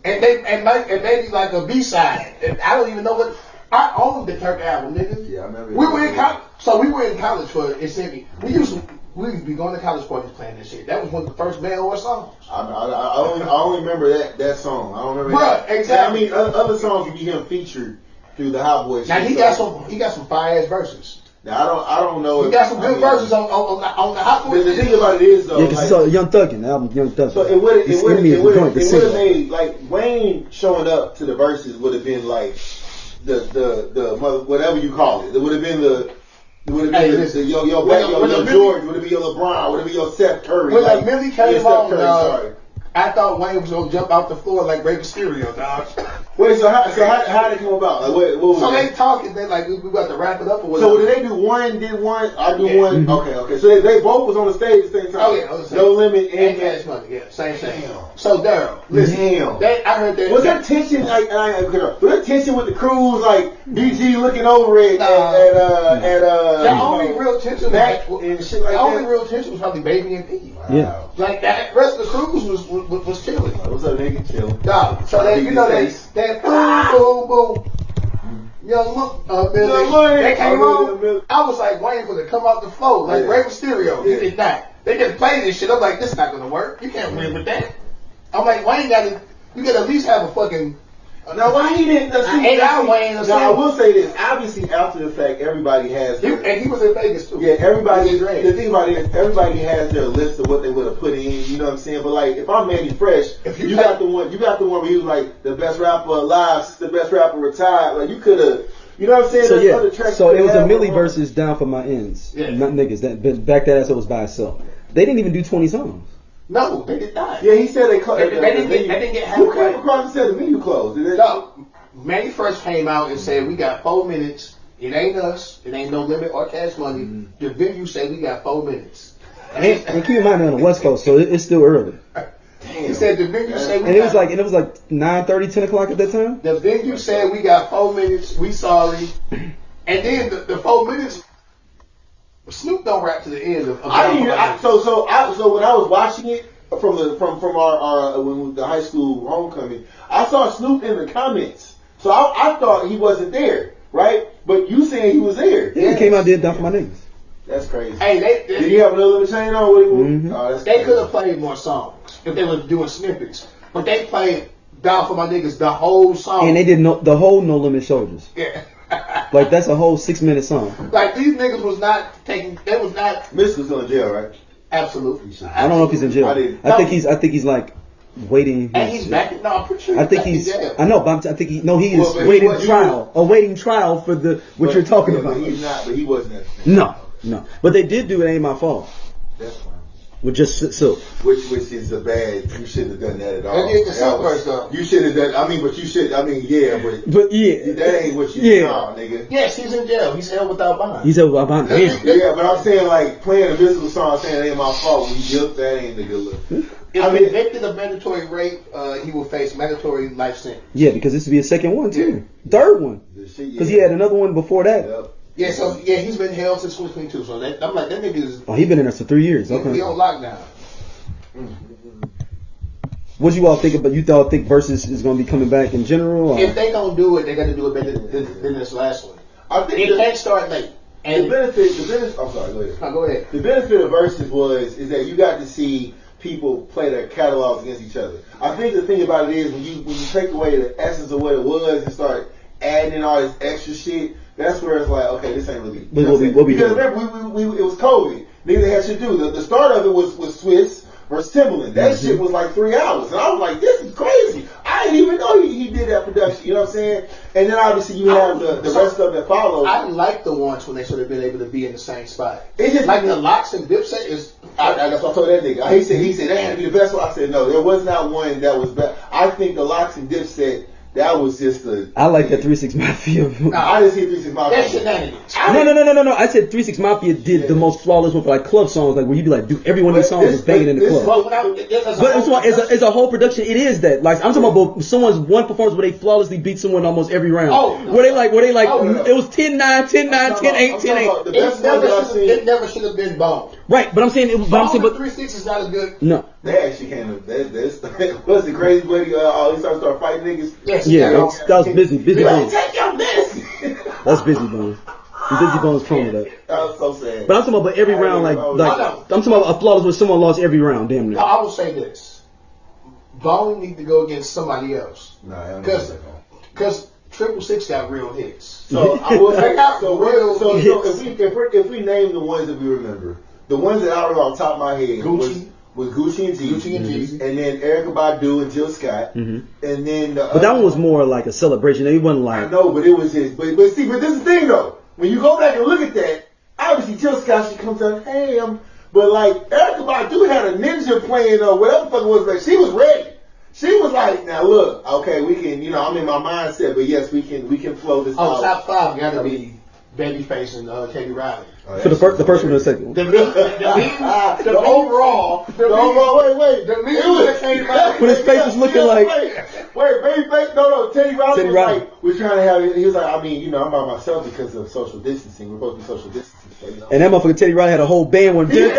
and maybe like a B-side. And I don't even know what. I owned the Turk album, nigga.
Yeah, I remember.
We were in college, so we were in college for Insanity. We'd be going to college parties playing this shit. That was one of the first Mail Order songs.
I only remember that song. I don't remember.
Bruh, exactly.
I mean, other songs would be him featured through the Hot Boy.
Now he got some fire ass verses.
Now I don't know.
He got some good verses on the Hot Boy.
The thing about it is though,
yeah, because it's Young Thuggin', the album Young Thuggin'.
So it would have made like Wayne showing up to the verses would have been like the whatever you call it. It would have been your George, would it be your LeBron, would it be your Seth Curry?
When like Millie came on, I thought Wayne was gonna jump out the floor like Rey Mysterio, dog.
Wait, so how did it come about? Like, what was
so
that?
they talking, they like we got to wrap it up or whatever.
So did they do one? Did one? I do one. Okay. So they both was on the stage at the same time.
Oh yeah,
No Limit
and Cash Money. Yeah, same. So Daryl, listen. I heard that.
Was there tension? Was there tension with the crews? Like BG looking over it
the only real tension
and shit like that.
The only real tension was probably Baby and P.
Wow.
Yeah.
Like that rest of the crews was chilling.
What's up, nigga? Chill.
Dog. So that that boom boom. Young Money. They came on. I was like waiting for it to come out the floor like Rey Mysterio. He did not. They just played this shit. I'm like, this is not gonna work. You can't win with that. I'm like, Wayne you gotta at least have a fucking.
Now why he didn't?
Wayne.
Now I will say this. Obviously, after the fact, everybody has.
And he was in Vegas too.
Yeah, everybody. The thing about it is, everybody has their list of what they would have put in. You know what I'm saying? But like, if I'm Manny Fresh, you got the one where he was like the best rapper alive, the best rapper retired. Like you could have. You know what I'm saying?
So yeah. So it was a Millie versus Down for My Ends.
Yeah.
Not niggas. Back that ass it was by itself. They didn't even do 20 songs.
No, they did not.
Yeah, he said they
didn't get half.
Who came across and said the menu closed?
No, Manny Fresh came out and said we got 4 minutes. It ain't us. It ain't No Limit or Cash Money. Mm-hmm. The venue said we got 4 minutes.
And keep in mind they're on the West Coast, so it's still early.
He said the venue said we
and it was like 9:30, 10 o'clock at that time.
The venue said we got 4 minutes. We sorry. And then the 4 minutes. Snoop don't rap to the end of.
So when I was watching it from our when the high school homecoming, I saw Snoop in the comments. So I thought he wasn't there, right? But you saying he was there?
Yeah, he came out and did Down for My Niggas.
That's crazy.
Hey,
did he have another little chain on?
Mm-hmm.
Oh,
they could have played more songs if they were doing snippets, but they played Down for My Niggas the whole song.
And they did the whole No Limit Soldiers.
Yeah.
Like that's a whole 6-minute song.
Like these niggas was not taking. They was not.
Mr. was in jail, right?
Absolutely.
I don't know if he's in jail. I think he's like waiting.
And he's back. No, I'm pretty sure.
I think he's. I know, but I think he is waiting trial. Awaiting trial for what you're talking about.
But he's not. But he wasn't.
No. But they did do It Ain't My Fault.
That's fine.
With just Silk.
Which is a bad. You shouldn't have done that at all.
They did the Silk verse though.
You should have done. I mean, but you should. I mean, yeah,
but yeah,
that ain't what you. Nah, nigga.
Yes, he's in jail. He's held without bond.
He's held without bond.
Yeah, but I'm saying like playing a musical song, saying it ain't my fault when you guilt. That ain't a good look.
If convicted of mandatory rape, he will face mandatory life sentence.
Yeah, because this would be a second one too, third one. Because he had another one before that.
Yep.
Yeah, so he's been held since 2022. So I'm like, that nigga is.
Oh, he been in there for 3 years. Okay.
He on lockdown.
What you all think about? You think Verzuz is going to be coming back in general? Or?
If they don't do it, they're going to do it better than this last one. I think it can't start late. And
the benefit. I'm sorry. Go ahead.
No, go ahead.
The benefit of Verzuz is that you got to see people play their catalogs against each other. I think the thing about it is when you take away the essence of what it was and start adding in all this extra shit, that's where it's like, okay, this ain't really.
What we
because
doing?
remember, it was COVID. Niggas had shit to do. The start of it was Swiss versus Timberland. That shit was like 3 hours, and I was like, this is crazy. I didn't even know he did that production. You know what I'm saying? And then obviously you have the rest of that follow.
I like the ones when they should have been able to be in the same spot.
It's just
like the Locks and Dipset is.
That's what I told that nigga. He said that had to be the best one. I said no, there was not one that was better. I think the Locks and Dipset. That was just a.
I like that 3 6 Mafia.
I didn't see 3 6 Mafia.
That's shenanigans.
No. I said 3 6 Mafia did the most flawless one for like club songs, like where you'd be like, dude, every one of these songs is banging in the club. But it's a whole production. It is that. Like I'm talking about someone's one performance where they flawlessly beat someone almost every round. Where they like it was 10-9, 10-9, 10-8, 10-8.
It never should have been boned.
Right, but I'm saying, but
3 6 is not as good.
No.
They actually came to what's the crazy buddy? He started fighting niggas.
Yeah, that was busy bones.
Take your medicine.
That's busy bones. Busy bones promo that.
That was so sad.
But I'm talking about every round, like I'm talking about a flawless where someone lost every round, damn near.
I will say this: Bone need to go against somebody else. Because 666 got real hits.
So I will say,
hits.
if we name the ones that we remember, the ones that I remember off the top of my head was Gucci and Jeezy, and then Erykah Badu and Jill Scott, and then.
But that one was more like a celebration. It wasn't like.
I know, but it was his. But this is the thing though. When you go back and look at that, obviously Jill Scott, she comes out, hey, but like Erykah Badu had a ninja playing or whatever the fuck it was. Like she was ready. She was like, now look, okay, we can. I'm in my mindset, but yes, we can flow this.
Oh, top 5 got to be Babyface and Katie Riley.
For the first one or the second one?
The overall.
Wait.
The meme that came out.
When his face was looking like.
Wait, Babyface. No. Teddy Riley was like, we're trying to have. He was like, I'm by myself because of social distancing. We're supposed to be social distancing. So,
And that motherfucker Teddy Riley had a whole band one.
And you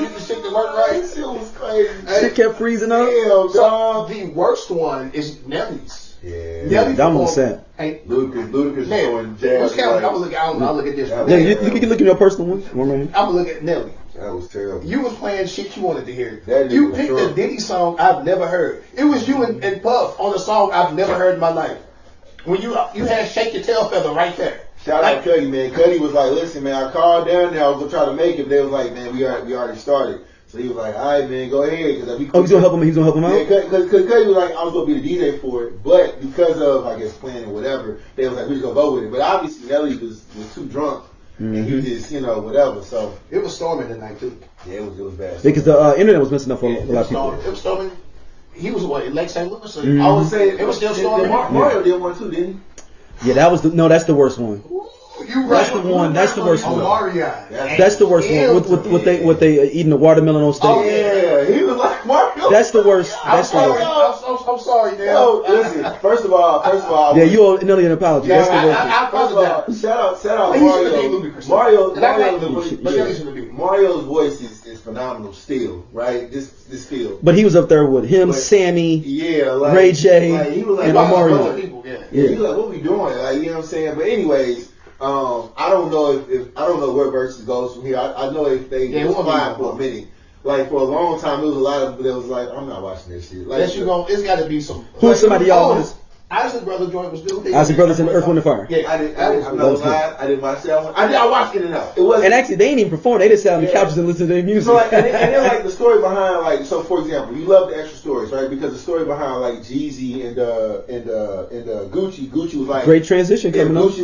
the shit to work right.
Shit was crazy.
Shit kept freezing up.
So the worst one is Nelly's.
Yeah.
Nelly
that one was sad.
Ludacris showing jazz.
I'll look at this.
Yeah, you can look at your personal one.
I'm gonna look at Nelly.
That was terrible.
You was playing shit you wanted to hear.
You
picked a Diddy song I've never heard. It was you and Puff on a song I've never heard in my life. When you had Shake Your Tail Feather right there.
Shout out Cuddy, man. Cuddy was like, listen, man, I called down there. I was going to try to make it. They was like, man, we already started. So he was like, all right, man, go ahead.
He's going to help him. He's going to help him out?
Yeah, because Cuddy was like, I was going to be the DJ for it. But because of, I guess, planning or whatever, they was like, we're just going to go with it. But obviously, Nelly was too drunk. And he just, whatever. So
it was storming tonight, too.
Yeah, it was bad.
Because the internet was messing up for a lot of people.
It was storming. He was what, in Lake St. Louis?
I would say
it was still storming.
Mario did one too, didn't he?
Yeah, that's the worst one.
You
that's the one. That's the worst one.
Mario.
That's the worst one. With they eating the watermelon on stage.
Oh yeah, he was like Mario.
That's the worst. That's the worst.
I'm sorry, man.
Yo, listen. First of all.
Yeah, you owe Nelly an apology.
Yeah,
that's the worst.
Shout out Mario's voice is phenomenal still, right? This still.
But he was up there with him, Sammy, Ray J,
he was like,
and Mario.
He was like, what we doing? Like, you know what I'm saying? But anyways, I don't know if I don't know where Verzuz goes from here. I know if they flying for a minute. Like for a long time, there was a lot of people that was like, I'm not watching this shit. Like,
it's got to be some.
Who's somebody y'all was?
Isaac Brothers joint was good.
Isaac Brothers and Earth, Wind and Fire.
Yeah, I didn't watch that one. I watched it enough. It was.
And actually, they didn't even perform. They just sat on the couches and listened to their music.
So and then like the story behind like for example, you love the extra stories, right? Because the story behind like Jeezy and Gucci was like
great transition coming up.
If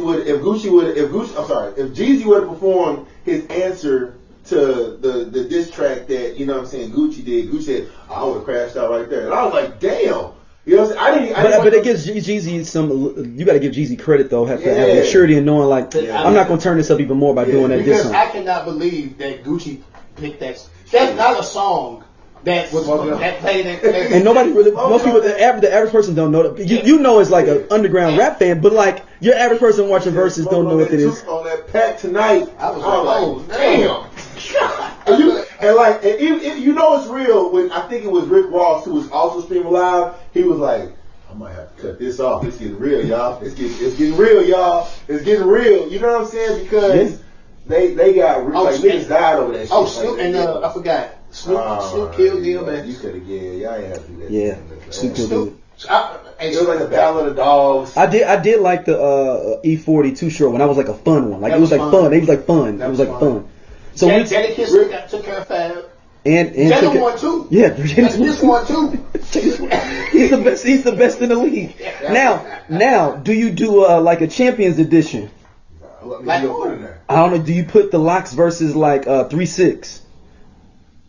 Jeezy would have performed his answer to the diss track that Gucci did, Gucci said, I would have crashed out right there, and I was like, damn. You know what I'm saying?
But it gives Jeezy some. You got to give Jeezy credit though. Have to have maturity and knowing like I'm not going to turn this up even more by doing that.
Because I cannot believe that Gucci picked that. That's not a song that was that played.
And nobody really. Most people, the average person don't know that. You know it's like an underground rap fan, but like your average person watching Verzuz don't know what it is.
On that pack tonight, I was like, oh damn. And you know it's real when I think it was Rick Ross who was also streaming live. He was like, I'm might have to cut this off. It's getting real, y'all. It's getting real, y'all. It's getting real. You know what I'm saying? Because they got niggas died over that shit.
Oh, Snoop and I forgot. Snoop killed them, man.
You could have, y'all ain't have to do that.
Yeah, Snoop killed them.
It was like the Battle of the Dogs.
I did like the E40 Too Short one. That was like a fun one. Like it was like fun. It was like fun. It was like fun. So
Jadakiss took care of Fab.
And
Jada won too.
Yeah,
Jadakiss won too.
He's the best. He's the best in the league. Now, do you do like a Champions Edition?
Like
I don't know. Do you put the locks versus like 3-6?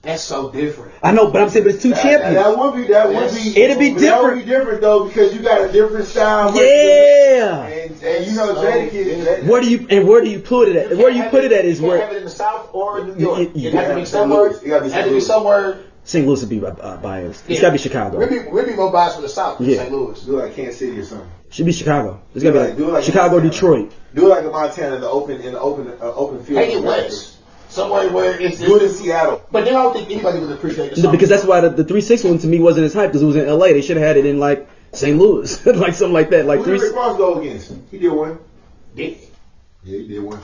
That's so different.
I know, but I'm saying, but it's two champions.
That would be.
It'd be different.
That would be different though because you got a different style.
Yeah.
And you know, Jadakiss.
Where do you put it at? Where you put it at is where.
You have it in the South or New York. It has to be
somewhere.
somewhere.
St. Louis would be biased. It's gotta be Chicago.
We'd be more biased for the South than St. Louis.
Do it like Kansas City or something.
Should be Chicago. It's gotta be like Chicago, Detroit.
Do it like a Montana in the open field.
Take it west. Somewhere where it's
do it in Seattle.
But then I don't think anybody would appreciate the song.
Because that's why the 3-6 one to me wasn't as hype because it was in LA. They should have had it in like St. Louis, like something like that. Like
who did Rick Ross go against? He did one.
Yeah,
he did one.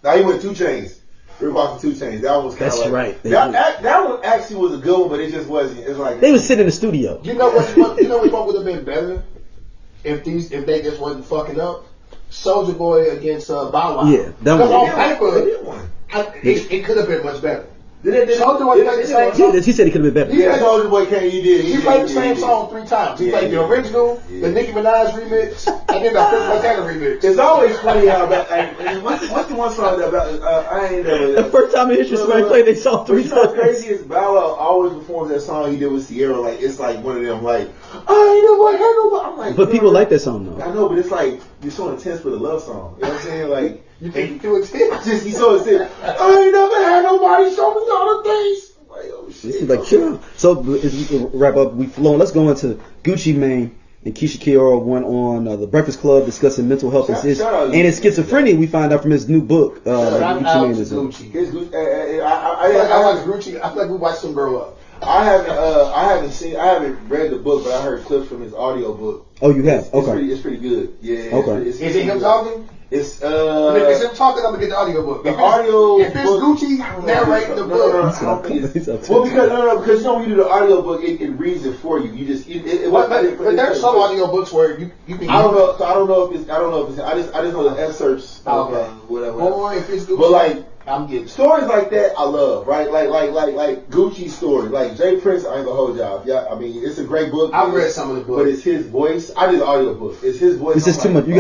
Now he went 2 Chainz. Rick Ross and 2 Chainz. That one was kind of like
right.
That one actually was a good one, but it just wasn't. It's like
they would sit in the studio.
You know what would have been better if they just wasn't fucking up? Soulja Boy against Bow Wow.
Yeah, that was
on paper. It could have been much better.
Soulja Boy played the same
song? He said he could have been better.
Yeah, Soulja Boy came.
He played the same song 3 times. He played the original, the Nicki Minaj remix, and then the Chris Montana remix.
It's always funny how what's the one song about? I ain't never.
The first time in history somebody played they song 3 times.
What's crazy is Bow Wow always performs that song he did with Sierra. Like it's like one of them. Like I ain't never had nobody. I'm like,
but people like that song though.
I know, but it's like you're so intense for the love song. You know what I'm saying? Like.
You think you too intense?
He's so intense. I ain't never had nobody show me all the things. Like, oh shit.
Like, chill out. So, as we wrap up, we flow. Let's go into Gucci Mane and Keisha Kiora went on The Breakfast Club discussing mental health and his schizophrenia. We find out from his new book.
Gucci Mane is
Gucci.
I watched Gucci. I feel like we watched him grow up.
I haven't read the book, but I heard clips from his audio book.
Oh, you have? Okay.
It's pretty good. Yeah.
Okay.
Is it him talking?
It's
if it's him talking, I'm gonna get the audio book. If it's Gucci narrating the book,
because when you do the audio book, it reads it for you. You just
but there's some audio books where you can.
I don't know. So I don't know if it's. I just know the excerpts.
Okay.
Whatever.
Or if it's Gucci,
but like.
I'm getting
stories like that I love, right? Like Gucci's story. Like Jay Prince, I ain't gonna hold y'all. Yeah, I mean it's a great book.
I've read some of the books.
But it's his voice. I did the audio book. It's his voice.
It's just too much. You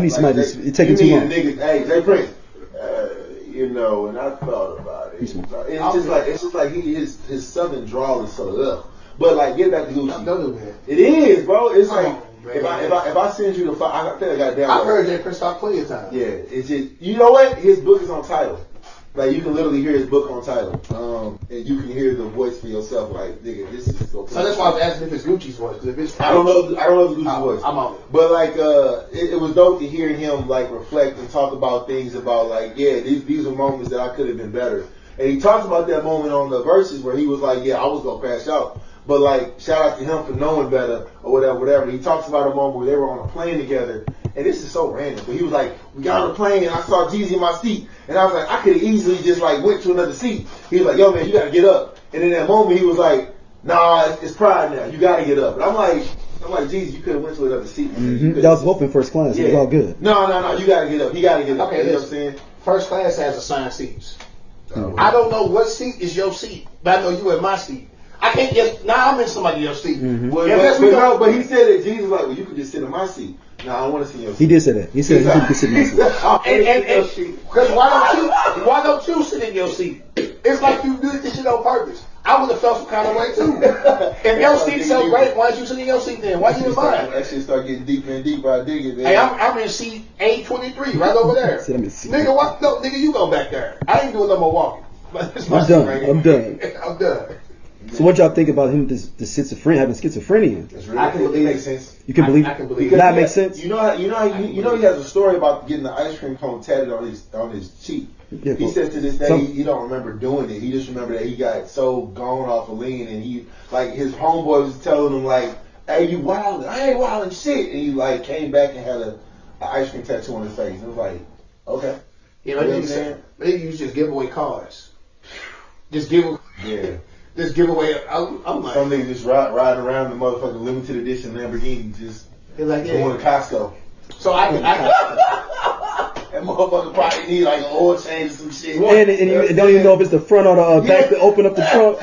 need somebody it's taking too long.
Hey, Jay Prince. And I thought about it. It's just like his southern drawl is so up. But like get back to Gucci. It is, bro. It's like if I send you the file, I think I got down.
I've heard Jay Prince talk plenty of times.
Yeah, it's just you know what? His book is on Tidal. Like you can literally hear his book on Tidal, and you can hear the voice for yourself. Like, nigga, this is so.
So that's why I was asking if it's Gucci's voice. Because if it's,
I don't know if it's Gucci's voice.
I'm on it.
But like, it was dope to hear him like reflect and talk about things about like, yeah, these are moments that I could have been better. And he talks about that moment on the Verzuz where he was like, yeah, I was gonna crash out. But like, shout out to him for knowing better or whatever. He talks about a moment where they were on a plane together, and this is so random. But he was like, we got on the plane, and I saw Jeezy in my seat, and I was like, I could have easily just like went to another seat. He was like, yo man, you gotta get up. And in that moment, he was like, nah, it's pride now. You gotta get up. And I'm like, Jeezy, you could have went to another seat.
Mm-hmm. That was both in first class. Yeah. It was all good.
No, you gotta get up. He gotta get up.
Okay,
you know what I'm saying?
First class has assigned seats. I don't know what seat is your seat, but I know you at my seat. I can't just I'm in somebody else's seat.
Mm-hmm.
But he said that Jesus was like, well, you could just sit in my seat. No, I don't want to sit in your seat.
He did say that. He said you could sit in my seat.
Because why don't you sit in your seat? It's like you did this shit on purpose. I would have felt some kind of way too. If your seat's so great, why don't you sit in your seat then? Why you in mine?
That shit start getting deeper and deeper. I dig it, man.
Hey, I'm in seat 823, right over there. Nigga, what? No, nigga, you go back there. I ain't doing no more walking.
I'm done. So what y'all think about him, the schizophrenia, having schizophrenia?
Really, I can believe it makes sense.
You can believe it?
I can believe it.
That makes sense?
You know he has a story about getting the ice cream cone tatted on his cheek. Yeah, he says to this day he don't remember doing it. He just remember that he got so gone off of lean, and he like his homeboy was telling him like, hey, you wildin'. I ain't wildin' shit. And he like came back and had an ice cream tattoo on his face. It was like, okay.
Yeah, but they used to just give away cars. Just give away. I'm like,
some niggas just riding around the motherfucking limited edition Lamborghini, just
like,
going to Costco.
So I
that motherfucker probably need like an oil change or some shit.
And you don't even know if it's the front or the back to open up the trunk.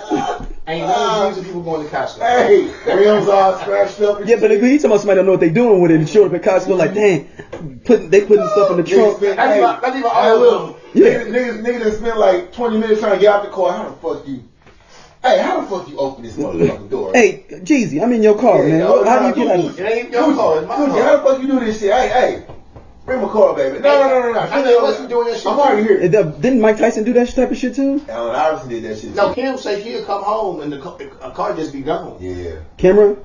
Ain't no reason people going to Costco.
Hey, rims all scratched up.
Yeah, but he talking about somebody don't know what they doing with it and showed up at Costco like, dang, they putting stuff in the trunk.
Not even all of them.
Yeah.
Niggas that spent like 20 minutes trying to get out the car. How the fuck you open this motherfucking door?
Hey, Jeezy, I'm in your car, man. How do you get out?
It ain't your car, it's my car.
How the fuck you do this shit? Hey, bring my car, baby. No.
I know what you doing that shit.
I'm already here.
Didn't Mike Tyson do that type of shit too?
Allen Iverson did that shit.
No, Kim said she'll come home and a car just be gone.
Yeah.
Cameron?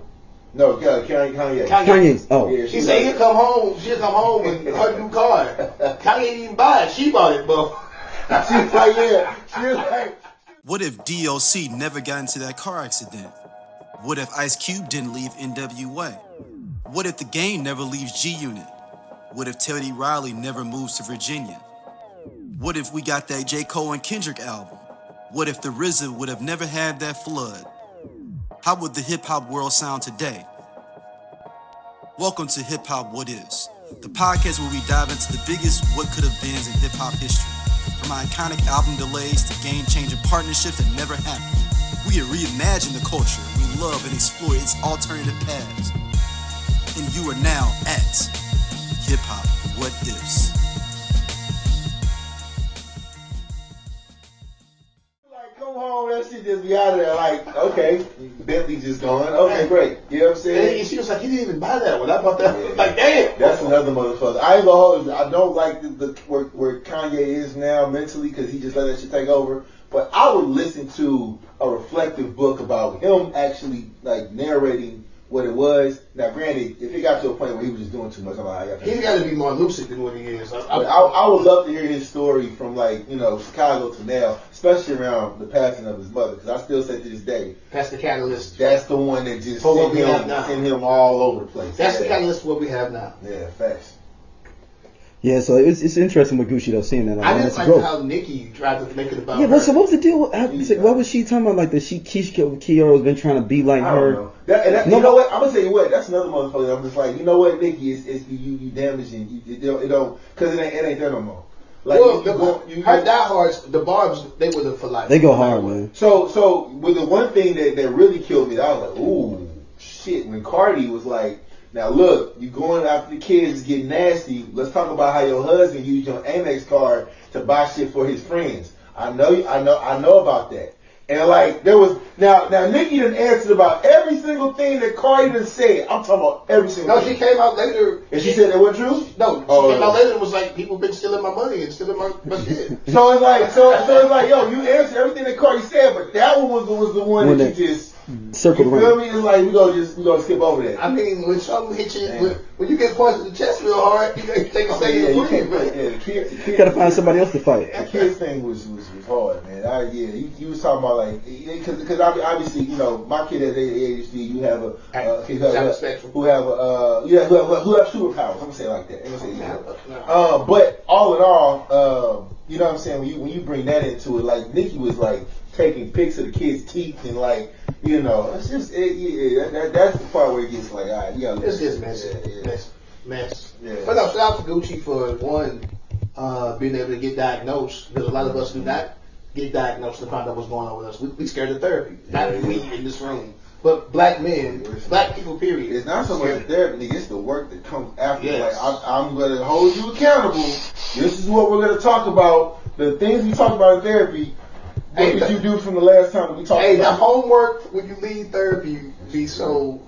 No, Kanye.
Kanye's. Oh.
Yeah,
she said she'll come home with her new car. Kanye didn't even buy it. She bought it, but
she was like, yeah. She was like.
What if DOC never got into that car accident? What if Ice Cube didn't leave NWA? What if the Game never leaves G-Unit? What if Teddy Riley never moves to Virginia? What if we got that J. Cole and Kendrick album? What if the RZA would have never had that flood? How would the hip-hop world sound today? Welcome to Hip Hop What Is, the podcast where we dive into the biggest what could have beens in hip-hop history. From iconic album delays to game-changing partnerships that never happened. We reimagine the culture we love and explore its alternative paths. And you are now at Hip Hop What Ifs.
Like, come home, that shit just be out of there. Like, okay, Bentley just gone. Okay, great. You know what I'm saying?
and she was like, "You didn't even buy that one." I bought that. Yeah. Like, damn.
That's another motherfucker. I ain't gonna hold you. I don't like where Kanye is now mentally because he just let that shit take over. But I would listen to a reflective book about him actually like narrating what it was. Now, granted, if it got to a point where he was just doing too much, I'm like,
he got to be more lucid than what he is.
I would love to hear his story from like Chicago to now, especially around the passing of his mother, because I still say to this day,
that's the catalyst.
That's the one that just sent him all over the place.
That's the catalyst for what we have now.
Yeah, facts.
Yeah, so it's interesting with Gucci though, seeing that.
I didn't like how Nicki tried to make it about her.
But so what was the deal? What was she talking about? Like that Keisha Kiara's been trying to be like her.
Don't know. You know what? I'm gonna tell you what. That's another motherfucker. I'm just like, you know what, Nicki, it's you damaging. It don't because it ain't there no more. Like,
her diehards, the Barbs, they were the for life.
They go hard, man.
So with the one thing that really killed me, I was like, ooh, shit. When Cardi was like, now look, you going after the kids, getting nasty. Let's talk about how your husband used your Amex card to buy shit for his friends. I know about that. And like there was now Nicki done answered about every single thing that Cardi done said. I'm talking about every single thing.
No, she came out later.
And she said that wasn't true?
No, she came out later and was like, people been stealing my money and stealing my shit.
So it's like, yo, you answered everything that Cardi said, but that one was the one that you just
circled around.
You feel me? It's like we gonna skip over that.
I mean, when something hits you, when you get punched in the chest real hard, you gotta take a second to breathe, man.
You gotta find somebody else to fight.
The kids thing was hard, man. He was talking about like because obviously my kid has ADHD. You have who have superpowers. I'm gonna say it like that. I'm gonna say that. But all in all, you know what I'm saying? When you bring that into it, like Nicki was like taking pics of the kids' teeth and like. It's just that's the part where it gets like, all right,
it's just messy. Mess.
Yeah.
But no, shout out to Gucci for being able to get diagnosed, because a lot of us do not get diagnosed to find out what's going on with us. We scared of therapy. Not we in this room, but black men, black people, period.
It's not so much the therapy, it's the work that comes after. Yes. Like I'm going to hold you accountable. This is what we're going to talk about. The things we talk about in therapy. What did you do from the last time that we talked about?
The homework when you leave therapy be so,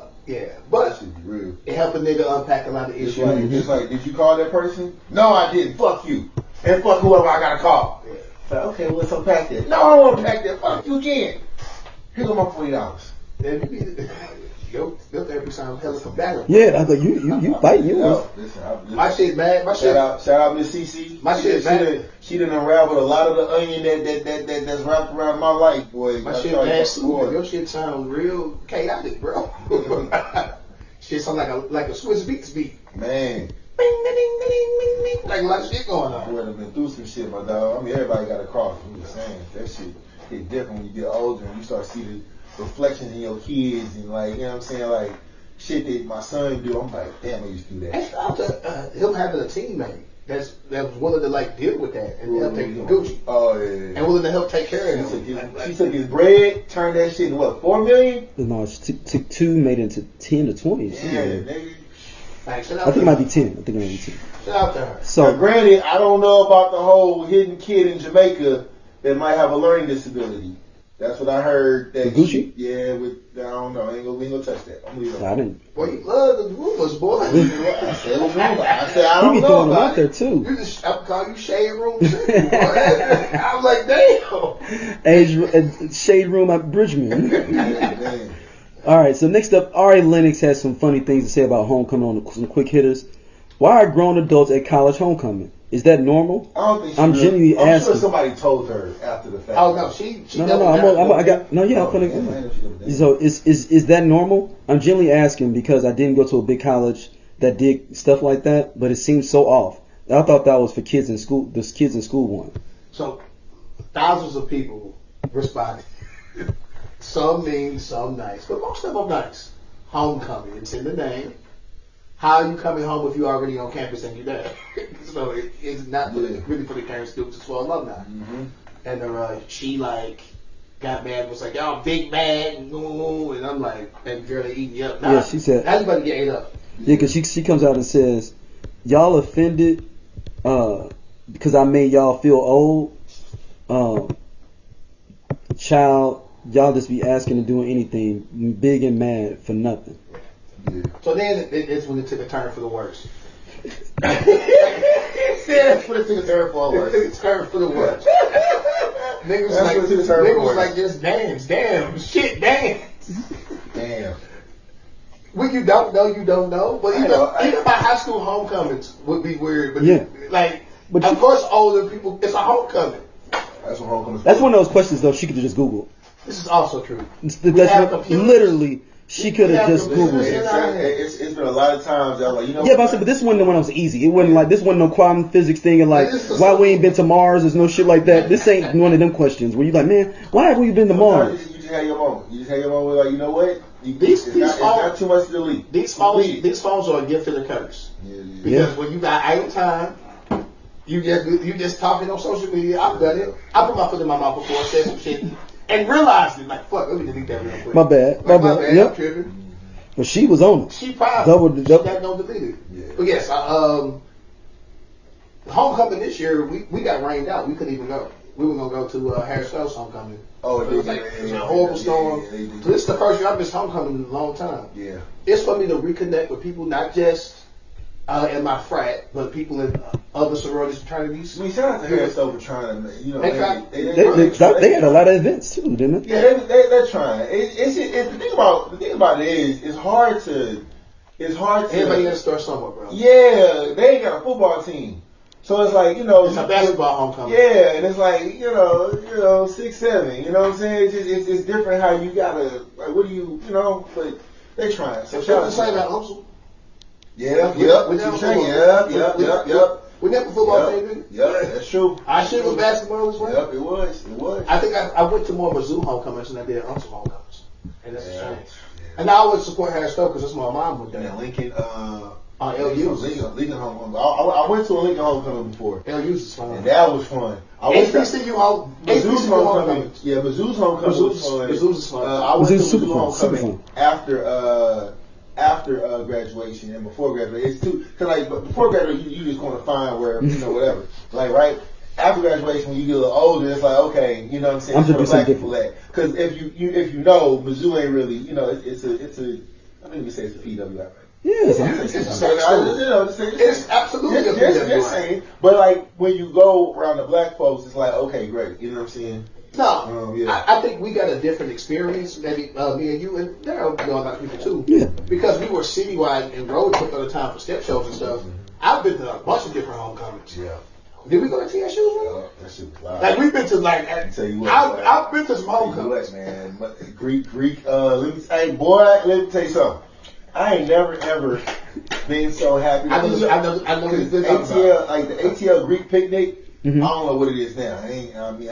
but
that should be real.
It helped a nigga unpack a lot of issues.
It's like, did you call that person? No, I didn't. Fuck you. And fuck whoever I gotta call. Yeah. So, okay, well, let's unpack that. No, I don't want to unpack that. Fuck you again. Here go my $40.
Your therapy sounds hella combative.
Yeah, I thought you fighting.
Listen,
my shit bad.
Shout out Miss CC.
My shit bad.
She done unraveled a lot of the onion that's wrapped around my life, boy.
My shit bad. Your shit sounds real chaotic, bro. Shit sound like a Swiss Beats beat.
Man.
Bing, ding, ding, ding, ding, ding. Like a lot of shit going on.
I would have been through some shit, my dog. I mean, everybody got a cross. I'm just saying, that shit hit different when you get older and you start seeing the reflections in your kids and like, you know what I'm saying, like shit that my son do. I'm like, damn, I used to do that.
And shout out to him having a teammate that was willing to like deal with that and help take Gucci.
Oh yeah.
And willing to help take care of him.
She took his bread, turned that shit into what, $4 million?
No, she took 2, made it into 10 to 20.
Yeah, nigga.
Like,
I think it might be 10.
Shout out to her.
So,
now, granted, I don't know about the whole hidden kid in Jamaica that might have a learning disability. That's what I heard. That
Gucci?
I don't know. We ain't gonna touch that. I'm leaving.
I didn't.
Boy, you love the rumors, boy.
I said it was rumor. I said I
You
don't
be
know
throwing them
about
out there
it.
too.
You just, I'm calling you Shade Room Central, boy. I was like, damn.
Shade room at Bridgman.
Man.
All right, so next up, Ari Lennox has some funny things to say about homecoming on some quick hitters. Why are grown adults at college homecoming? Is that normal?
I don't think
I'm genuinely
I'm
asking.
sure somebody told her after the fact.
Oh no, she
So is that normal? I'm genuinely asking because I didn't go to a big college that did stuff like that, but it seems so off. I thought that was for kids in school. This kids in school one.
So thousands of people responded. Some mean, some nice, but most of them nice. Homecoming, it's in the name. How are you coming home if you're already on campus and you're there? So it's not really for the current students, it's for alumni.
Mm-hmm.
And she like got mad, was like, y'all big mad, and I'm like, and girl, they eating you up. Now,
Yeah, she said.
everybody get ate up.
Yeah, because she comes out and says, y'all offended because I made y'all feel old. Child, y'all just be asking and doing anything big and mad for nothing.
Yeah.
So then it's when it took a turn for the worse. That's when it took a turn for the worse. It took a turn for the worse. Niggas was like, just dance, damn, shit, dance.
Damn.
When you don't know, you don't know. But even my high school homecomings would be weird. But
Yeah.
Of course, older people, it's a homecoming.
That's what homecoming.
That's one of those questions though she could have just Googled.
This is also true.
Literally, she could have just Googled it.
It's been a lot of times that I'm like, you know.
Yeah, but this wasn't the one that was easy. It wasn't like this wasn't no quantum physics thing and like why we ain't been to Mars. There's no shit like that. This ain't one of them questions where you like, man, why haven't we been to Mars?
You just have your moment. You just have your moment like, you know what?
It's
not too much to delete.
These phones are a gift and a curse.
Yeah.
Because when you got idle time, you just talking on social media. I've done it. I put my foot in my mouth before, said some shit, and realized it. Like, fuck, let me delete that real quick.
My bad. Yep.
I'm tripping.
But she was on it.
She probably she got no deleted.
Yeah.
But yes, homecoming this year, we got rained out. We couldn't even go. We were gonna go to Harris Fells homecoming.
Oh,
it was a horrible storm. So this is the first year I've missed homecoming in a long time.
Yeah.
It's for me to reconnect with people, not just in my frat, but people in other sororities, fraternities.
I mean, shout out to Harris for trying to, you know,
They had a lot of events too, didn't they?
Yeah, they're trying. The thing about it is, it's hard to.
Everybody got to start somewhere, bro.
Yeah, they ain't got a football team, so it's like, you know,
it's a basketball homecoming.
Yeah, and it's like, you know, 6, 7. You know what I'm saying? It's different how you gotta, like, what do you know? But they trying. So shout out to
that.
Yep.
We never football baby.
Yep, that's true.
I shit was basketball as well.
Yep, it was.
I think I went to more Verzuz homecomings than I did Untitled homecomings, and that's a shame. And I always support Harris Stowe because that's my mom went there.
And Lincoln,
LU's.
Lincoln homecoming. I went to a Lincoln homecoming before.
LU's is fun.
And that was fun.
HBCU homecoming.
Yeah, Verzuz homecoming was fun.
Verzuz is fun.
I went to Verzuz
homecoming
after graduation and before graduation. It's too, cause like before graduation you just want to find where, you know, whatever. Like right after graduation when you get a little older, it's like, okay, you know what I'm saying?
I'm just
black people that. Cause if you know, Mizzou ain't really, you know, it's a I mean we say it's a PWI, right?
Yes,
it's absolutely a PWI.
But like when you go around the black folks, it's like, okay, great. You know what I'm saying?
No,
yeah.
I think we got a different experience, maybe me and you, and there are a lot of people too.
Yeah.
Because we were citywide and road trip at the time for step shows and stuff. I've been to a bunch of different homecomings.
Yeah.
Did we go to TSU?
Yeah, that shit was live.
Like we've been to like.
I tell you what,
I've been to some homecomings,
man. Greek. Let me tell you something. I ain't never ever been so happy.
I know what you're talking about.
ATL, like the ATL Greek picnic.
Mm-hmm.
I don't know what it is now.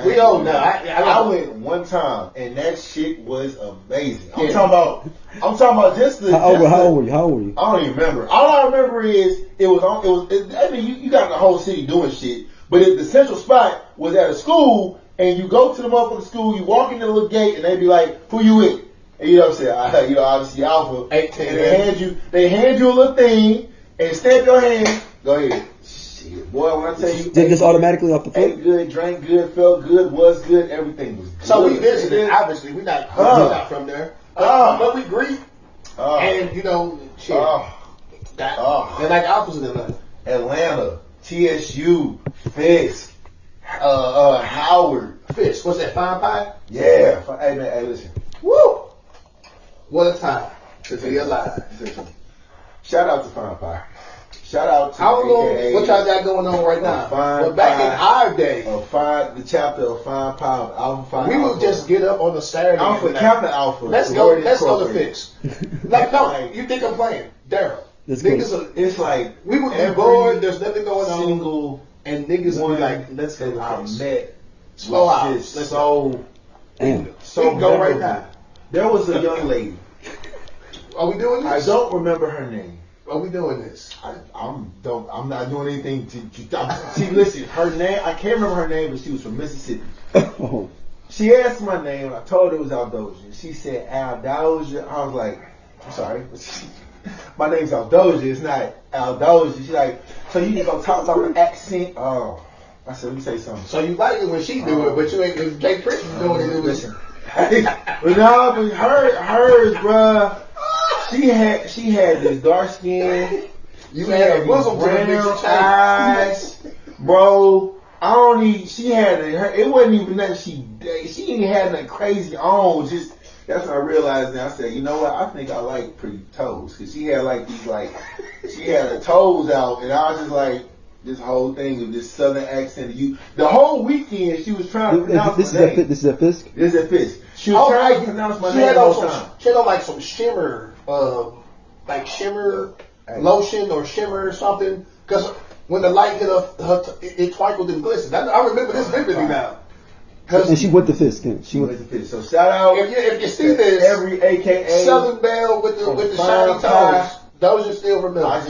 We old now.
I went one time and that shit was amazing. I'm talking about just the.
How old were you?
I don't even remember. All I remember is I mean, you got the whole city doing shit, but if the central spot was at a school and you go to the motherfucking school, you walk in the little gate and they be like, "Who you with?" And you know what I'm saying? You know, obviously Alpha.
18.
And they hand you a little thing and stamp your hand. Go ahead. Shit, boy, when I tell you,
Did it just automatically off the foot?
ate good, drank good, felt good, was good, everything was good.
So we visited. Obviously, we're not from there. But we greet. And you know, shit. And like Alpha's in
Atlanta, TSU, Fisk, Howard.
Fisk, what's that, Fine Pie?
Yeah. Hey, man, hey, listen.
Woo! What a time to be alive.
Shout out to Fine Pie. Shout out to
I don't know what y'all got going on right now. But back in our day,
the chapter of Fine Pie of Alpha Phi.
we would just get up on a Saturday.
Alpha, Captain Alpha.
Let's go to Fix. Like, no, you think I'm playing? Daryl.
It's like
we would be bored, there's nothing going on.
Single
and niggas would be like,
let's go out. Met.
Slow out.
Let's go.
So we go right now.
There was a young lady.
Are we doing this?
I don't remember her name.
Are we doing this?
I'm not doing anything to see, listen, her name, I can't remember her name, but she was from Mississippi.
Oh.
She asked my name, and I told her it was Aldosia. She said, Aldosia. I was like, I'm sorry. My name's Aldosia, it's not Aldosia. She's like, so you just gonna talk about an accent? Oh. I said, let me say something.
So you like it when she do it, but you ain't, if Jay Prince is doing it,
listen. But no, but hers, bruh. She had this dark skin.
You had a bosom
brown eyes, bro. I don't need. She had it wasn't even that she ain't had nothing crazy on. Just that's when I realized. Now I said, you know what? I think I like pretty toes because she had like these she had her toes out, and I was just like. This whole thing of this southern accent. The whole weekend she was trying to pronounce my name.
This is at Fisk?
This is at Fisk. She was trying to pronounce my name all the time.
She had on like some shimmer, lotion or shimmer or something. Because when the light hit her it twinkled and glistened. I remember this vividly now.
And she went to Fisk. She
went to Fisk. So shout out.
If you see this,
every AKA
Southern Belle with the shiny toes. Those are still remembered.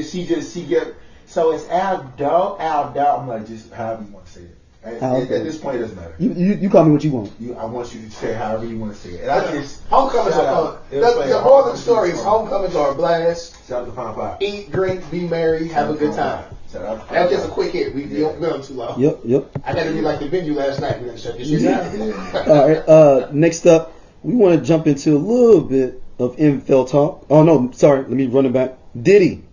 She get. So it's Aldo. I'm like, just however you want to say it. At this point, it doesn't matter.
You call me what you want.
I want you to say however you want to say it. And I just
homecomings are fun. The moral of the story is homecomings are a blast.
Shout out to Fine Pie.
Eat, drink, be merry, have a good time. That's just a quick hit. We don't go too long.
Yep.
I got to be like the venue last night. We didn't shut this shit down.
All right. Next up, we want to jump into a little bit of NFL talk. Oh no, sorry. Let me run it back. Diddy.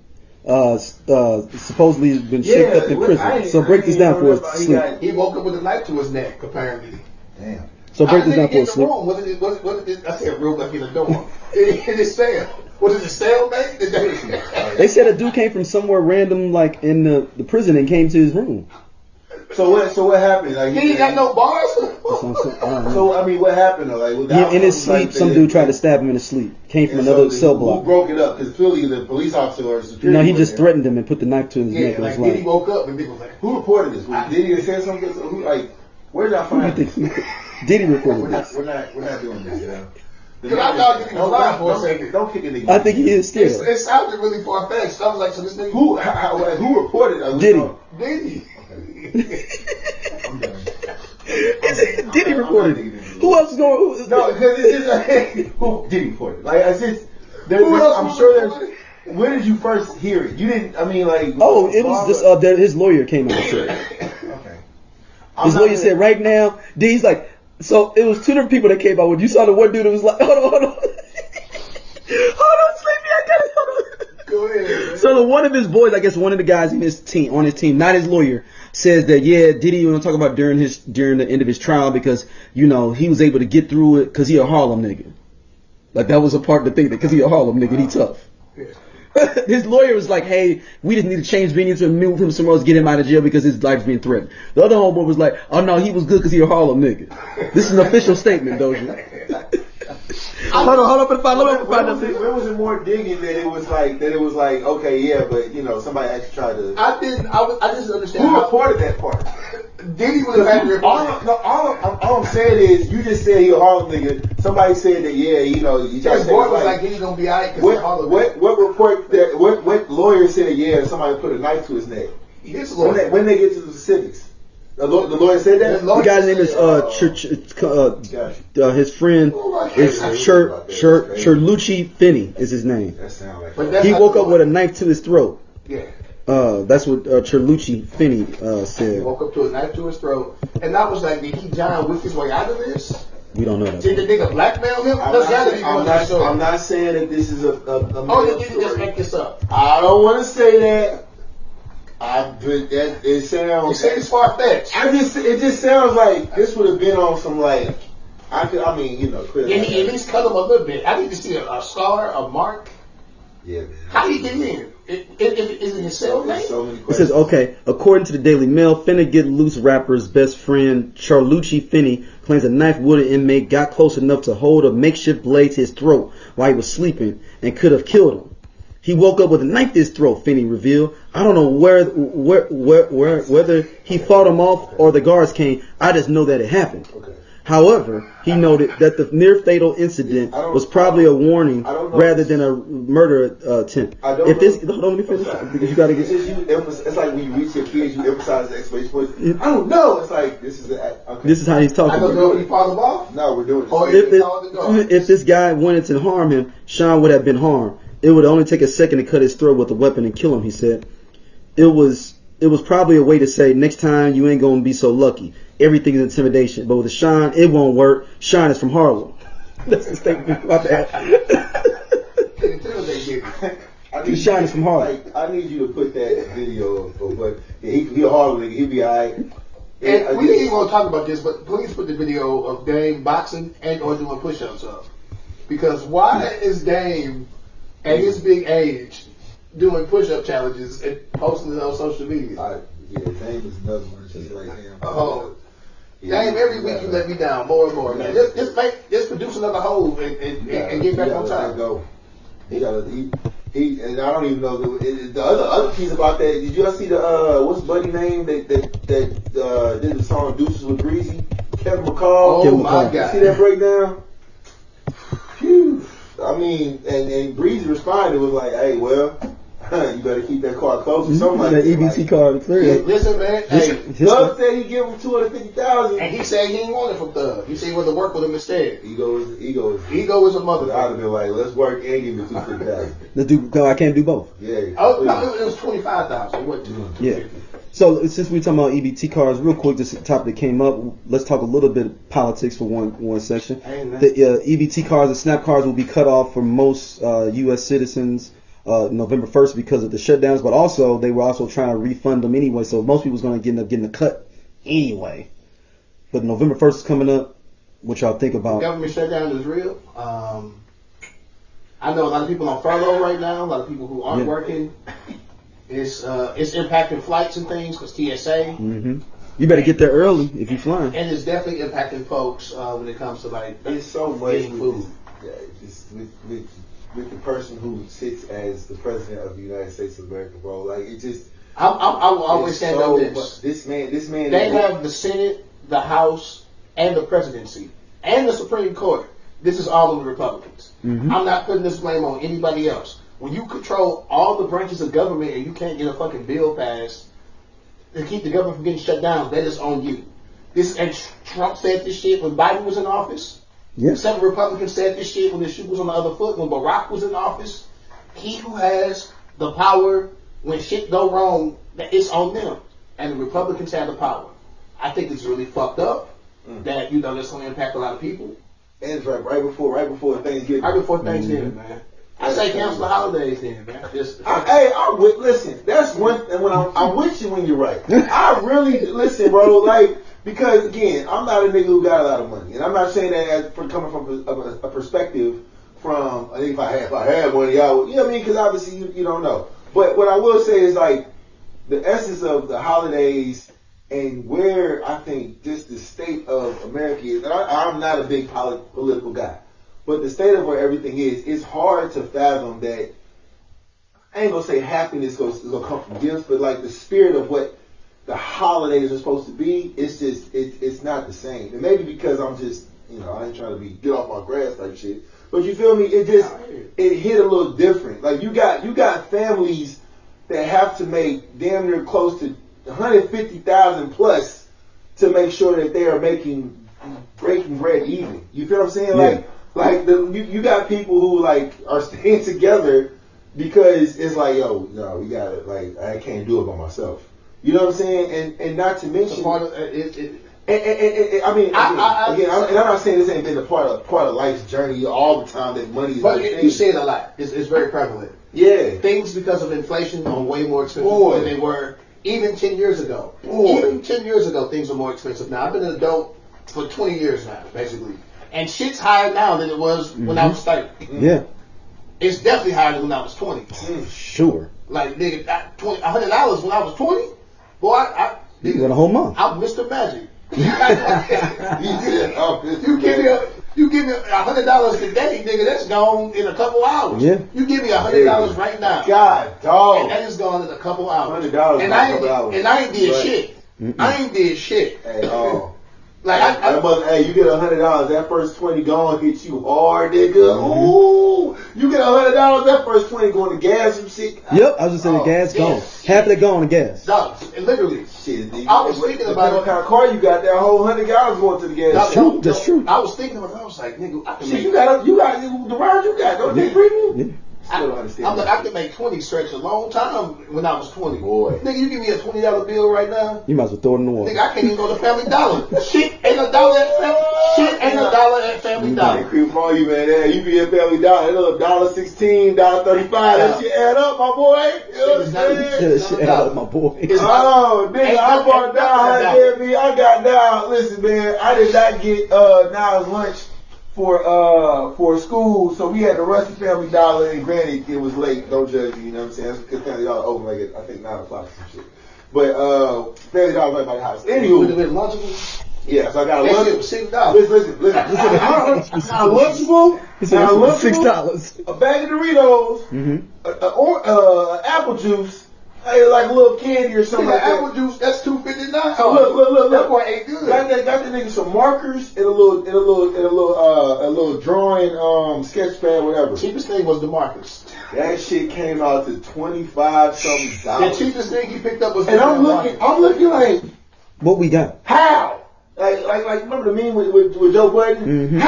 Supposedly has been shaped up in prison. So break this down for us.
He woke up with a knife to his neck, apparently.
Damn.
So break this down for us.
What did it? I said room like in the dorm. In his cell. What is it, cell mate?
They said a dude came from somewhere random, like in the prison, and came to his room.
So what happened? Like,
he ain't got no bars.
So I mean, what happened though? Like,
in his sleep, some dude tried to stab him in his sleep. Came from another cell block.
Who broke it up? Because clearly the police officer or security.
No, he just threatened him and put the knife to his neck.
Like Diddy woke up and people was like,
who reported this? Diddy say something? Who like? Where did I find this?
Diddy reported this.
We're not doing this. You know?
Because I thought Diddy was lying for a second.
Don't kick a nigga.
I think he is still.
It sounded really far fetched. I was like, so this nigga.
Who reported?
Diddy.
I'm done.
Diddy reported it. Who else is going?
No, because it's just who Diddy reported it? Like I said, I'm sure there's. When did you first hear it? You didn't. I mean, like.
Oh, it was just his lawyer came out and said.
Okay.
His lawyer said right now. Diddy's like. So it was two different people that came out. When you saw the one dude that was like, hold on, hold on, Sleepy, I got it. Hold on.
Go ahead. Man.
So one of his boys, I guess one of the guys on his team, not his lawyer, says that Diddy want to talk about during the end of his trial because he was able to get through it because he a Harlem nigga. Like that was a part of the thing because he a Harlem nigga, he tough. Yeah. His lawyer was like, hey, we just need to change venue to move him somewhere else, get him out of jail because his life's being threatened. The other homeboy was like, oh no, he was good because he a Harlem nigga. This is an official statement, Dosia. Hold on for the fight. Let me find out.
Where was it more digging that it was like okay, yeah, but somebody actually tried to.
I just understand.
Who reported that part?
Diddy was a bad
all I'm saying is, you just said he a Harlem nigga. Somebody said that, he tried
his boy was like, Diddy gonna be alright because Harlem.
What report that? What lawyer said? Yeah, somebody put a knife to his neck.
His lawyer.
When they get to the specifics, the lawyer said that.
The guy's name is his friend is Chauncy Finney is his name.
That sounds like.
He woke up with a knife to his throat.
Yeah.
That's what Chauncy Finney said.
He woke up to a knife to his throat, and I was like, did he John Wick his way out of this?
We don't know that.
Did the nigga blackmail him?
I'm not saying that this is a
oh, did you just make this up?
I don't want to say that. It sounds.
You say it's far fetched.
It just sounds like this would have been on some like.
Can he at least cut him a little bit? I need to see a scar, a mark.
Yeah, man.
How did he get in? Is it his cell name?
So many
It
questions.
says, okay, according to the Daily Mail, Finna Get Loose rapper's best friend, Chauncy Finney, claims a knife-wielding inmate got close enough to hold a makeshift blade to his throat while he was sleeping and could have killed him. He woke up with a knife to his throat, Finney revealed. I don't know whether he fought him off or the guards came. I just know that it happened.
Okay.
However, he noted that the near-fatal incident was probably a warning rather than a murder attempt. Hold on, let me finish. Because you got to get.
It's like when you reach your kids, you emphasize the exclamation point. I don't know. It's like this is
This is how he's talking.
I don't know if he fought him off.
No, we're doing this.
If this guy wanted to harm him, Sean would have been harmed. It would only take a second to cut his throat with a weapon and kill him, he said. It was probably a way to say, next time you ain't going to be so lucky. Everything is intimidation. But with Sean, it won't work. Sean is from Harlem. That's the statement about that. Sean is from Harlem.
I need you to put that video of what he a Harlem nigga. He'll be alright.
And we didn't even want to talk about this, but please put the video of Dame boxing and or doing push-ups up. Because why is Dame at his big age doing push-up challenges and posting it on social media?
Dame is another one just like him.
Dame, every week you let me down more and more, man. Just produce another hole and get back on time.
He and I don't even know the other piece about that. Did y'all see the what's buddy name that did the song Deuces with Breezy? Kevin McCall.
Oh my God!
See that breakdown? Phew. I mean, and Breezy responded was like, "Hey, well, you better keep that car close or something like that."
EBT card, clearly.
Listen, man.
Thug said he give him $250,000,
and he said he didn't want it from Thug. He said he wanted to work with him instead.
Ego is
a mother.
I'd have been like, let's work and give me $250,000.
I can't do both.
Yeah.
Oh no, it was $25,000. It wasn't $250,000.
Yeah. So since we're talking about EBT cards, real quick, this topic that came up, let's talk a little bit of politics for one section. The EBT cards, the SNAP cards, will be cut off for most U.S. citizens November 1st because of the shutdowns, but also they were also trying to refund them anyway, so most people's going to end up getting a cut anyway. But November 1st is coming up. What y'all think about?
The government shutdown is real. I know a lot of people on furlough right now, a lot of people who aren't working. It's impacting flights and things because TSA.
Mm-hmm. You better get there early if you're flying.
And it's definitely impacting folks when it comes to like
it's so much
food.
With the person who sits as the president of the United States of America, bro. Like it just.
I will always stand on this.
This man.
They have the Senate, the House, and the presidency, and the Supreme Court. This is all of the Republicans.
Mm-hmm.
I'm not putting this blame on anybody else. When you control all the branches of government and you can't get a fucking bill passed to keep the government from getting shut down, that is on you. And Trump said this shit when Biden was in office.
Yeah.
Some Republicans said this shit when the shoe was on the other foot. When Barack was in office, he who has the power when shit go wrong, it's on them. And the Republicans have the power. I think it's really fucked up that that's going to impact a lot of people.
And it's right before Thanksgiving.
Right before Thanksgiving, man. I say cancel the holidays then, man.
Listen. That's one. And when I'm with you when you're right. I really listen, bro. Like because again, I'm not a nigga who got a lot of money, and I'm not saying that as coming from a perspective from. I think if I had money, I would. You know what I mean? Because obviously you don't know. But what I will say is like the essence of the holidays and where I think just the state of America is. And I'm not a big political guy. But the state of where everything is, it's hard to fathom that. I ain't gonna say happiness is gonna come from gifts, but like the spirit of what the holidays are supposed to be, it's just it's not the same. And maybe because I'm just, I ain't trying to be get off my grass type shit. But you feel me? It hit a little different. Like you got families that have to make damn near close to 150,000 plus to make sure that they are breaking bread even. You feel what I'm saying?
Yeah.
You got people who like are staying together because it's like, yo, no, we gotta, like, I can't do it by myself. You know what I'm saying? And not to mention,
part of it.
I mean, again, I'm not saying this ain't been a part of life's journey all the time that money is.
But you see it a lot. It's very prevalent.
Yeah.
Things because of inflation are way more expensive than they were even 10 years ago. Even 10 years ago, things are more expensive now. I've been an adult for 20 years now, basically. And shit's higher now than it was when I was 30.
Yeah.
It's definitely higher than when I was 20.
Sure.
Like, nigga, $100 when I was 20? Boy,
You got a whole month.
I'm Mr. Magic. You give me $100 today, nigga. That's gone in a couple hours.
Yeah.
You give me $100 right now.
God, dog.
And that is gone in a couple hours.
$100
and
in a couple hours.
And I ain't did shit.
Mm-mm.
I ain't did shit.
Hey,
Like
you get $100. That first 20 gone hit you hard, nigga.
Mm-hmm.
Ooh, you get $100. That first 20 going to gas and shit.
Yep, I was just saying the gas gone. Half of it gone to gas.
No, literally.
Shit, nigga.
I was thinking about
what kind of car you got. That whole $100 going to the gas.
That's true. That's true.
I was thinking about it. I was like, nigga, I can
Shit,
make
you got the round you got. Don't they premium?
Yeah.
Still don't understand.
I'm like, I could make 20 stretch a long time when I was 20.
Boy.
Nigga, you give me a $20 bill right now.
You might as well throw it in the water.
Nigga, I can't even go to Family Dollar. Shit ain't a dollar at Family Dollar.
Creep for you, man. Yeah, you be at Family Dollar. That little $1.16, $1.35. That shit add up, my boy. You know what I'm saying?
Shit add up, my boy.
Oh, nigga, I bought down. I got down. Listen, man, I did not get Niles lunch for school, so we had to rush to Family Dollar, and granted, it was late. Don't judge me, you know what I'm saying? That's because Family Dollar open like at, I think 9 o'clock or some shit. But Family Dollar right by the house. Anywho, yeah, so I got a lunch.
$6.
Listen. I got a Lunchable.
$6.
A bag of Doritos.
Mm-hmm.
Apple juice. Like a little candy or something like that.
Apple juice, that's $2.59.
So look.
That boy ain't good.
Got the nigga some markers and a little drawing sketch pad, whatever.
Cheapest thing was the markers.
That shit came out to $25 something.
The cheapest thing he picked up was.
And I'm looking like,
What we got?
how? Like remember the meme with Joe Budden?
Mm-hmm.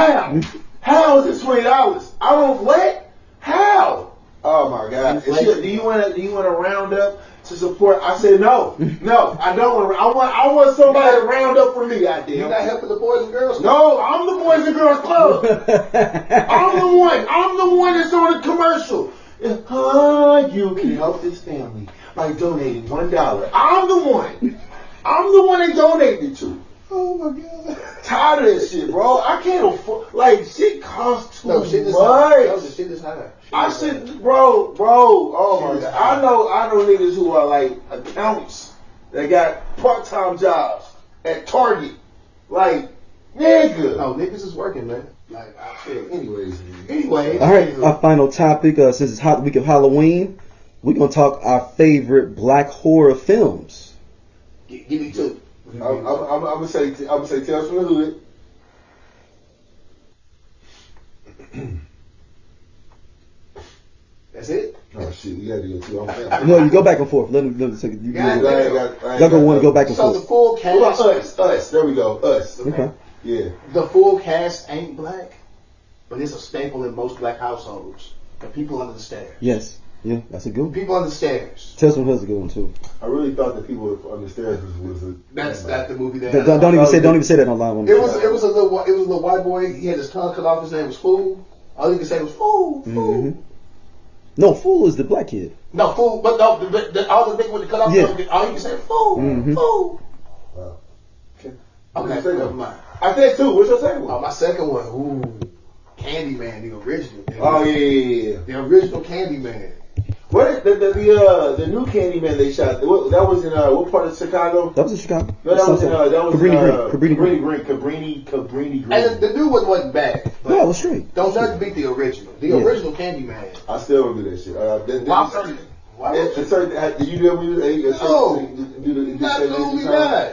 How is it $20? I don't what? How? Oh my God! Do you want to round up to support? I said no, I don't want. I want somebody to round up for me. Goddamn!
You not helping the Boys and Girls Club?
No, I'm the Boys and Girls Club. I'm the one that's on the commercial. You can help this family by donating $1. I'm the one they donated to.
Oh my God!
Tired of this shit, bro. I can't afford. Like shit costs too much.
Shit is high.
I said, bro. Oh my God! I know niggas who are like accountants that got part-time jobs at Target. Like, nigga.
No, niggas is working, man. Like,
anyways.
All right, our final topic. Since it's hot week of Halloween, we're gonna talk our favorite black horror films.
Give me two.
I'm gonna say Tales from the Hood.
That's it?
Oh shit, we gotta do it too.
No, you go back and forth. Let me take it. You go one, go back and
So
forth.
the full cast.
What about us? There we go. Us.
Okay.
Yeah.
The full cast ain't black, but it's a staple in most black households. The people under the stairs.
Yes. Yeah, that's a good one.
People under the stairs.
Tales from the Hood's a good one too.
I really thought that people on the stairs was a.
That's the movie that.
Don't even say that online.
It was a little white boy. He had his tongue cut off. His name was Fool. All you can say was Fool.
Mm-hmm. No, Fool is the black kid.
No, Fool. But no, all the thing with the cut off.
Yeah.
All you can say Fool.
Mm-hmm.
Fool.
Wow.
Okay, never mind.
I said two. What's your second one?
Oh, my second one. Ooh, Candyman, the original.
Oh yeah.
The original Candyman.
What the new Candyman they shot? That was in what part of Chicago?
That was in Chicago.
No, that was
Cabrini
Green.
And the new one wasn't bad.
No, it was straight.
Don't nothing beat the original. The original Candyman.
I still don't do that shit.
Why would you?
Did you do that when you
No, absolutely not.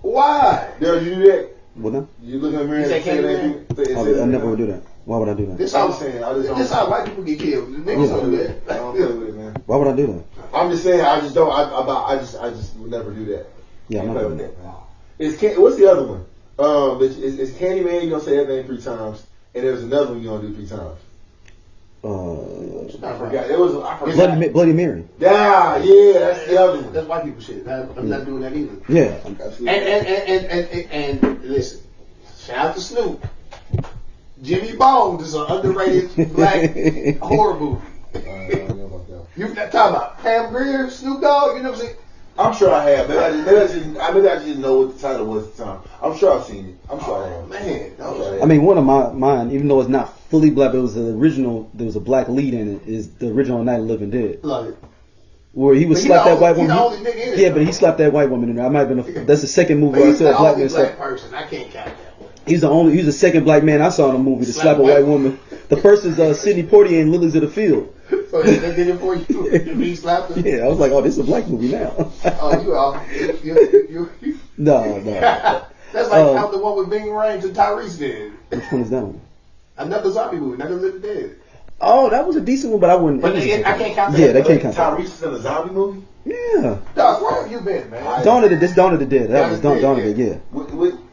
Why?
Daryl, you do that?
What now?
You look in the mirror and
say
say
I never would do that. Why would I do that?
This
I'm
how
saying, I just don't.
this how white people get killed. The niggas don't do that.
I don't play with it, man.
Why would I do that?
I'm just saying, I just don't. I just would never do that.
Yeah, I'm
Can't
not
play with
doing
that, man. What's the other one? It's Candyman. You gonna say that name 3 times, and there's another one you gonna do 3 times. I forgot. It was
Bloody Mary.
Yeah, that's the other one.
That's white people shit. I'm not doing that either.
Yeah.
And listen, shout out to Snoop. Jimmy Bones is an underrated black horror movie. You talking about Pam Grier, Snoop Dogg? You know what I'm saying?
I'm sure I have. Maybe I just didn't know what the title was at the time. I'm sure I've seen it. I'm sure I have.
Man,
I mean, one of mine, even though it's not fully black, but it was the original. There was a black lead in it. Is the original Night of the Living Dead,
love it.
where he would slap that white woman.
The only nigga in it,
Yeah, but he slapped that white woman in there. I might have been. That's the second movie
But
where I
he's
saw a
the
black
only
man
black
slap.
person. I can't count that one.
He's the second black man I saw in a movie to slap a white woman. The first is Sidney Poitier in Lilies of the Field.
So they did it for you. He slapped him.
Yeah, I was like, oh, this is a black movie now.
Oh, you all. You.
No.
That's like how the one with Bing Rames and Tyrese did.
Which one is that one?
Another zombie movie, Another Living Dead.
Oh, that was a decent one, but I wouldn't.
But I can't count that.
Yeah, they can't count that.
Tyrese is in a zombie movie?
Yeah.
Dog, where have you been, man?
Dawn of the Dead. That was Dawn of the Dead, yeah.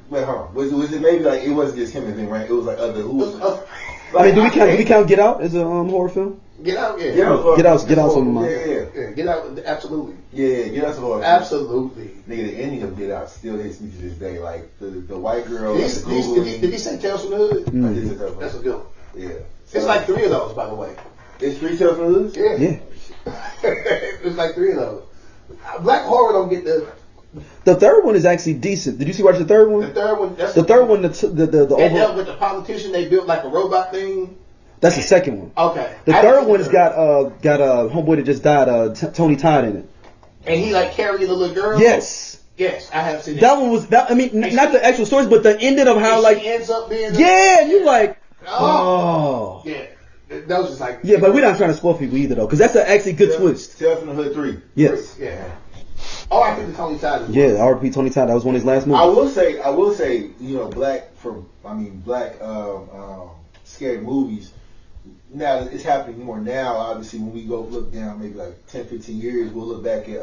Wait, hold on. Was it maybe like it wasn't just him and Bing, right? It was like other who was
I mean, do we count Get Out as a horror film?
Get Out, yeah.
Get Out's on my mind.
Yeah.
Get Out, absolutely.
Yeah, Get Out's a horror film.
Absolutely.
Nigga, the ending of Get Out still hits me to this day. Like the white girl.
Did he say Tales from the Hood?
I did say Tales from the
That's a
Hood.
good one.
Yeah.
It's like 3 of those, by the way.
It's 3 Tales from the Hood?
Yeah. It's like 3 of those. Black horror don't get the.
The third one is actually decent. Did you watch the third one?
The third one. That's
the third one. The
dealt with the politician. They built like a robot thing.
That's the second one.
Okay.
The third one has got homeboy that just died, Tony Todd in it.
And he like carrying the little girl.
Yes.
Yes, I have seen that.
That one was that. I mean, not the actual stories, but the ending of how like
she ends up being.
Yeah, and you like. Oh.
Yeah. That was just like.
Yeah, but we're not trying to spoil people either though, because that's actually good twist.
Tales from the Hood 3.
Yes.
Yeah. Oh, I think the Tony Todd.
Yeah, R.P. Tony Todd. That was one of his last movies.
I will say, you know, black scary movies. Now it's happening more now. Obviously, when we go look down, maybe like 10, 15 years, we'll look back at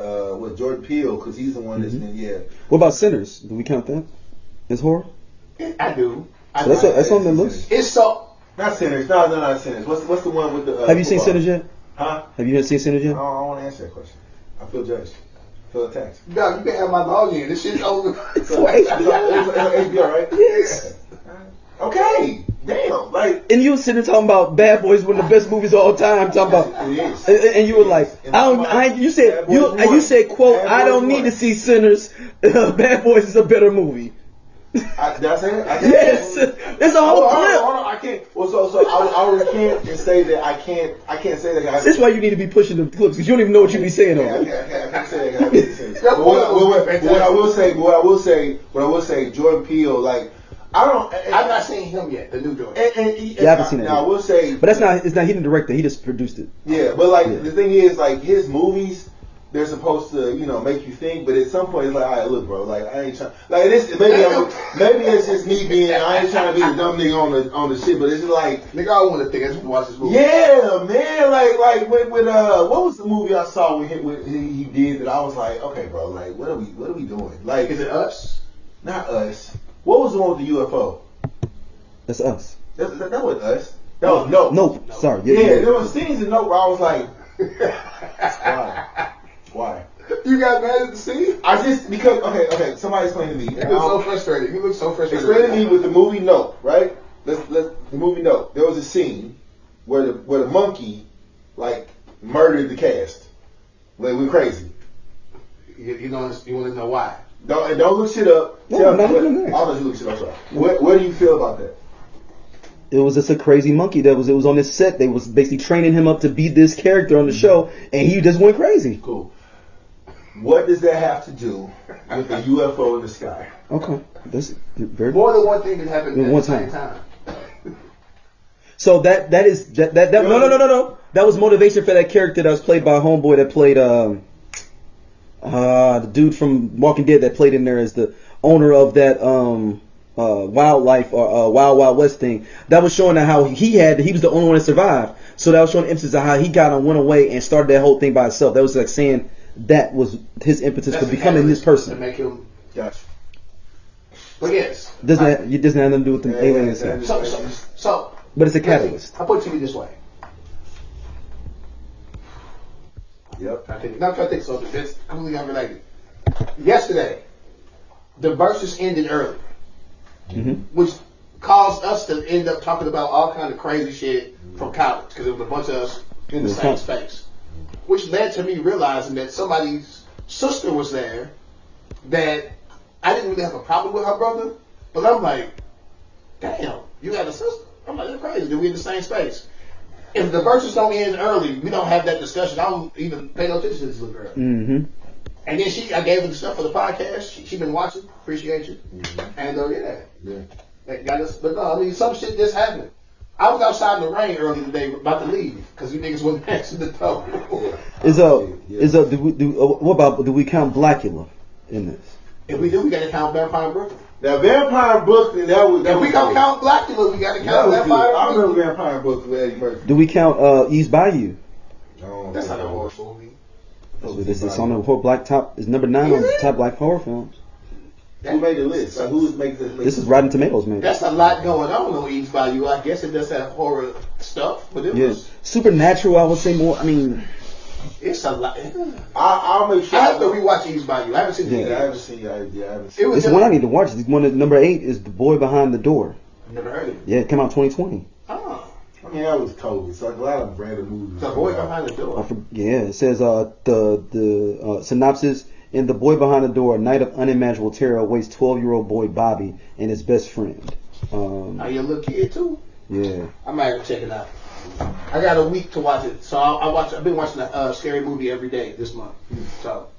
Jordan Peele, because he's the one that's been
What about Sinners? Do we count that as horror?
I do.
So that's on the list.
It's so.
Not Sinners. No, not Sinners. What's the one with the?
Have you seen Sinners yet?
Huh?
Have you seen Sinners yet?
I don't want to answer that question. I feel judged. I feel attacked.
No, you can have my dog in. This shit's over.
It's HBO, right?
Yes.
Okay. Damn. Like.
And you were sitting talking about Bad Boys, one of the best movies of all time. Talking about,
It is.
and you were like, you said, quote, I don't need to see Sinners. Bad Boys is a better movie.
Did I say it?
Yes. There's a whole clip.
Hold on. I can't. Well, so I'll recant and say that I can't say that.
That's why you need to be pushing the clips, because you don't even know what you be saying
I
on
can't say that. What I will say, Jordan Peele, like,
I've not seen him yet, the new Jordan.
I haven't seen it.
Now, I will say,
but it's not. He didn't direct it. He just produced it.
Yeah, but the thing is, like, his movies, they're supposed to, make you think, but at some point it's like, all right, look, bro, like, I ain't trying, like, this, maybe it's just me being, I ain't trying to be the dumb nigga on the shit, but it's just like,
nigga, I want to think, I just watch this movie.
Yeah, man, like with what was the movie I saw when he did that I was like, okay, bro, like, what are we doing? Like,
is it Us?
Not Us. What was the one with the UFO?
That's Us.
That wasn't Us. That was Nope.
Nope. Sorry.
Yeah, there was scenes in Nope where I was like, why?
You got mad at the scene?
Because okay. Somebody explain to me.
You look so frustrated.
Explain to me with the movie Nope, right? The movie Nope. There was a scene where the monkey like murdered the cast. Like, we're crazy.
You want to know why?
Don't look shit up.
No, I'm not looking at that.
I'll let you look shit up. What do you feel about that?
It was just a crazy monkey it was on this set. They was basically training him up to be this character on the show, and he just went crazy.
Cool. What does that have to do with the UFO in the sky?
Okay, that's very
More than one thing can happen at
one
the same
time.
time.
So that no. That was motivation for that character that was played by a homeboy that played the dude from Walking Dead that played in there as the owner of that wildlife or Wild Wild West thing. That was showing how he was the only one that survived. So that was showing emphasis on how he got on, went away, and started that whole thing by himself. That was like saying that was his impetus for becoming this person.
To make him.
Gotcha.
But yes.
It doesn't have nothing to do with the aliens.
So.
But it's a catalyst.
I'll put it to you this way.
Yep.
I think so. That's completely unrelated. Yesterday, the Verzuz ended early, which caused us to end up talking about all kind of crazy shit from college because it was a bunch of us in the same space, which led to me realizing that somebody's sister was there that I didn't really have a problem with her brother, but I'm like, damn, you got a sister? I'm like, that's crazy. Then we in the same space. If the Verzuz don't end early, we don't have that discussion. I don't even pay no attention to this little girl.
Mm-hmm.
And then I gave her the stuff for the podcast. She been watching. Appreciate you. And that got us. But no, I mean, some shit just happened. I was outside in the rain early today, about to leave because you niggas wasn't answering the door.
Do we count Blackula in this?
If we do, we gotta count Vampire in Brooklyn.
Now, Vampire in Brooklyn,
if we don't count Blackula, we gotta count Vampire in Brooklyn.
I remember Vampire in Brooklyn with Eddie Murphy.
Do we count East Bayou?
That's not a horror movie.
This is on the whole black top. Is number 9 on the top black horror films.
Who made the list? Like, who's making this list?
This is Rotten Tomatoes, man.
That's a lot going on East Bayou. I guess it does have horror stuff, but it was
supernatural. I would say more. I mean,
it's a lot.
I'll make sure.
I have to rewatch East Bayou. I haven't seen it.
I haven't seen it.
It's one I need to watch. It's one at number 8 is The Boy Behind the Door.
I've never heard of it.
Yeah, it came out 2020.
Oh.
I mean, that was COVID, so a lot of random movies.
The Boy Behind the Door.
It says the synopsis. In The Boy Behind the Door, a night of unimaginable terror awaits 12-year-old boy Bobby and his best friend.
Are you a little kid too?
Yeah.
I might have to check it out. I got a week to watch it, so I've been watching a scary movie every day this month. So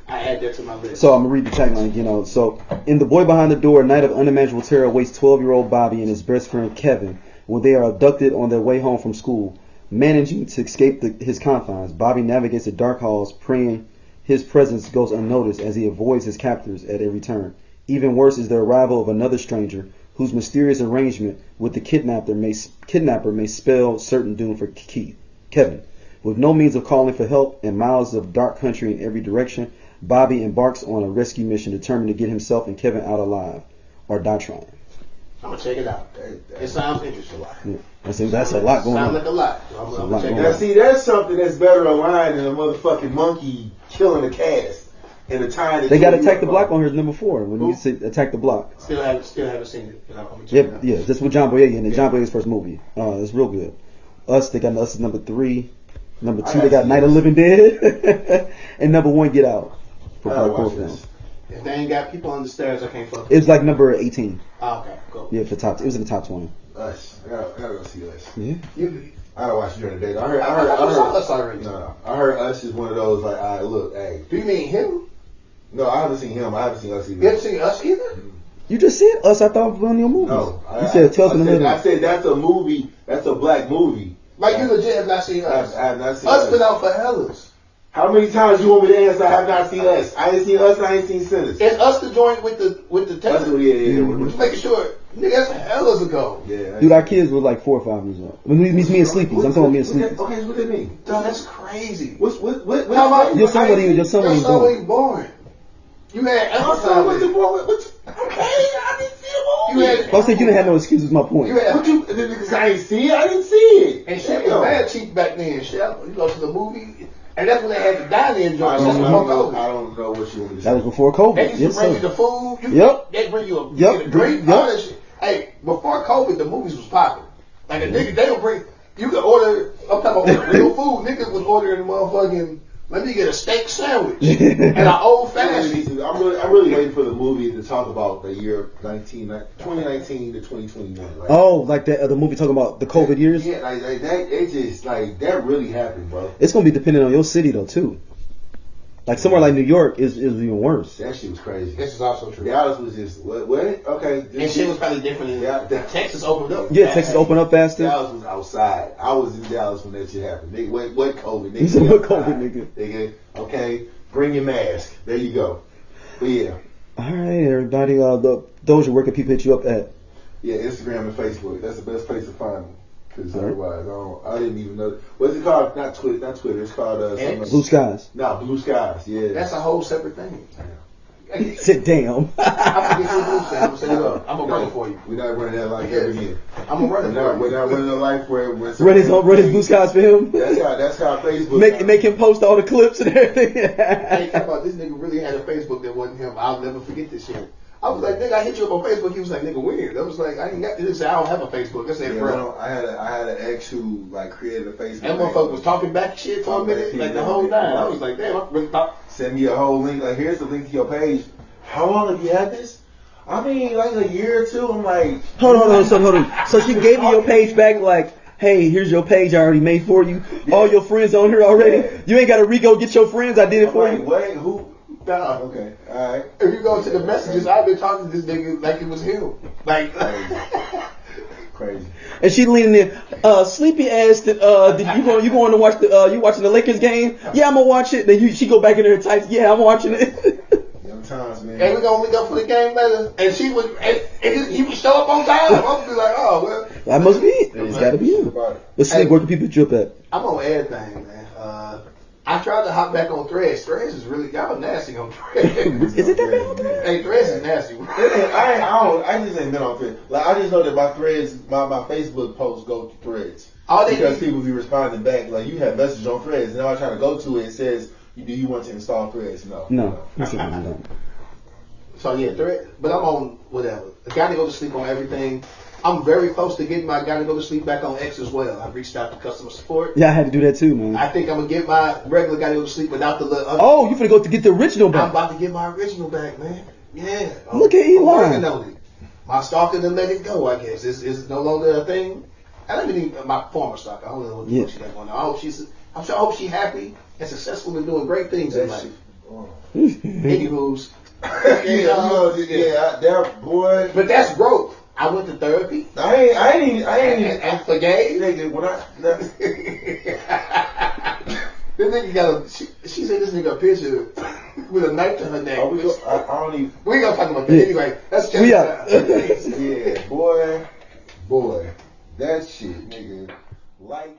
I add that to my list.
So I'm gonna read the tagline. So in The Boy Behind the Door, a night of unimaginable terror awaits 12-year-old Bobby and his best friend Kevin when they are abducted on their way home from school. Managing to escape his confines, Bobby navigates the dark halls, praying his presence goes unnoticed as he avoids his captors at every turn. Even worse is the arrival of another stranger whose mysterious arrangement with the kidnapper may spell certain doom for Kevin. With no means of calling for help and miles of dark country in every direction, Bobby embarks on a rescue mission determined to get himself and Kevin out alive or die trying.
I'm gonna check it out. It sounds interesting.
Yeah. That's a lot going on.
Sounds like a lot. I'm gonna check it
Now,
out.
see, that's something that's better aligned than a motherfucking monkey killing a cast in the time.
They got Attack the Block on here as number 4 when you say Attack the Block.
Still haven't seen it. I'm gonna check it out.
Yeah, that's with John Boyega in it. John Boyega's first movie. It's real good. They got Us is number 3. Number 2, they got Night of the Living Dead. And number 1, Get Out. For Black horror films.
If they ain't got people on the stairs, I can't fuck.
It's like number 18.
Oh, okay, cool.
Yeah, it was in the top 20.
Us. I gotta go see Us.
Yeah.
I gotta watch it during the day. I heard
Us already.
No. I heard Us is one of those like, all right, look, hey.
Do you mean him?
No, I haven't seen him. I haven't seen Us either.
You haven't seen Us either?
You just said Us. I thought it was on your movie.
No.
You said Tales from the Hood.
I said that's a movie. That's a black movie.
Like, you legit have not seen Us.
I have not seen
Us. Been out for hellas.
How many times you want me to answer? I have not seen Us. I ain't seen Us and I ain't seen Sinners.
Is Us the joint with the tape?
Yeah.
Just making sure. Nigga, that's hellas ago.
Yeah.
Dude, our kids were like 4 or 5 years old. When we me and Sleepies. I'm talking about me and Sleepies.
Okay, what that mean?
Dog, that's crazy.
What?
Your son wasn't born.
You had
My son wasn't born. Okay, I didn't see a movie.
I said you didn't have no excuses. My point.
Because I ain't see it. I didn't see it.
And shit was bad cheap back then. Shit, you go to the movie, and that's when they had the dine-in joints.
I don't know what you want to say.
That was before COVID.
They used to bring you the food. They bring you a drink. All that shit. Hey, before COVID, the movies was popping. Like a nigga, they would bring. You could order. I'm talking about real food. Niggas was ordering motherfucking Let me get a steak sandwich and an old fashioned.
I'm really waiting for the movie to talk about the year 2019 to 2021. Like,
oh, like the movie talking about the COVID years?
Yeah, like that. It just like that really happened, bro.
It's gonna be dependent on your city though too. Like somewhere like New York is even worse.
That shit was crazy.
This is also true.
Dallas was just what? Okay.
And shit was probably different. Texas opened up.
Yeah, Texas opened up faster.
Dallas was outside. I was in Dallas when that shit happened. Nigga, what COVID? Nigga,
You said what COVID,
nigga? Okay, bring your mask. There you go. But yeah.
All right, everybody. Dosia, where can people hit you up at?
Yeah, Instagram and Facebook. That's the best place to find me. Because otherwise, I didn't even know. What's it called? Not Twitter. It's called
Blue Skies.
No, Blue Skies. Yeah.
That's a whole separate thing.
Sit down.
I'm gonna run it for you.
We're not running that life ever again.
I'm gonna run it for you.
We're not running a life where
Run his Blue Skies for him.
That's how Facebook.
Make him post all the clips and everything.
Hey, talk about this nigga really had a Facebook that wasn't him. I'll never forget this shit. I was like, nigga, I hit you up on Facebook. He was like, nigga, weird. I was like, I ain't got this. I don't have a Facebook. That's it, bro.
I had an ex who like created a Facebook.
That motherfucker was talking back shit for a minute, like the whole time. I was like, damn, I really thought.
Send me a whole link. Like, here's the link to your page. How long have you had this? I mean, like a year or two. I'm like,
hold on. So she gave you your page back, like, hey, here's your page I already made for you. Yeah. All your friends on here already. Yeah. You ain't got to re-go get your friends. I did it for you.
Wait, who?
Nah.
Okay, all right.
If you go to the messages, I've been talking to this nigga like it was him. Like,
crazy.
And she leaning in, sleepy ass. Did you going to watch the? You watching the Lakers game? Yeah, I'm gonna watch it. Then she go back in there and types, yeah, I'm watching it.
Times, man.
And we gonna link up for the game later. And she would, and he would show up on time. I would be like, oh well.
That must be it. It's gotta be it. Let's see where can people trip at.
I'm on everything, man. I tried to hop back on Threads. Threads is really y'all nasty on Threads.
Is it that bad on Threads?
Hey, Threads is nasty.
I just ain't been on Threads. Like I just know that my Threads, my Facebook posts go to Threads because people be responding back. Like you have messages on Threads, and now I try to go to it. It says, do you want to install Threads? No. So
yeah, Threads. But I'm on whatever. I gotta go to sleep on everything. I'm very close to getting my gotta go to sleep back on X as well. I reached out to customer support.
Yeah, I had to do that too, man.
I think I'm gonna get my regular gotta go to sleep without the little.
Oh, you finna go to get the original back?
I'm about to get my original back, man. Yeah.
Look at Elon.
I'm working on it. My stalker done let it go. I guess it's no longer a thing. I don't even need my former stalker. I don't know what she got going on. I hope she's happy and successful in doing great things in life. Anywho's.
That boy.
But that's growth. I went to therapy.
I ain't
and forgave.
Nigga, when
this nigga got she said this nigga a picture with a knife to her neck.
We ain't
gonna talk about that. Anyway, that's just
yeah, boy, that shit, nigga. Like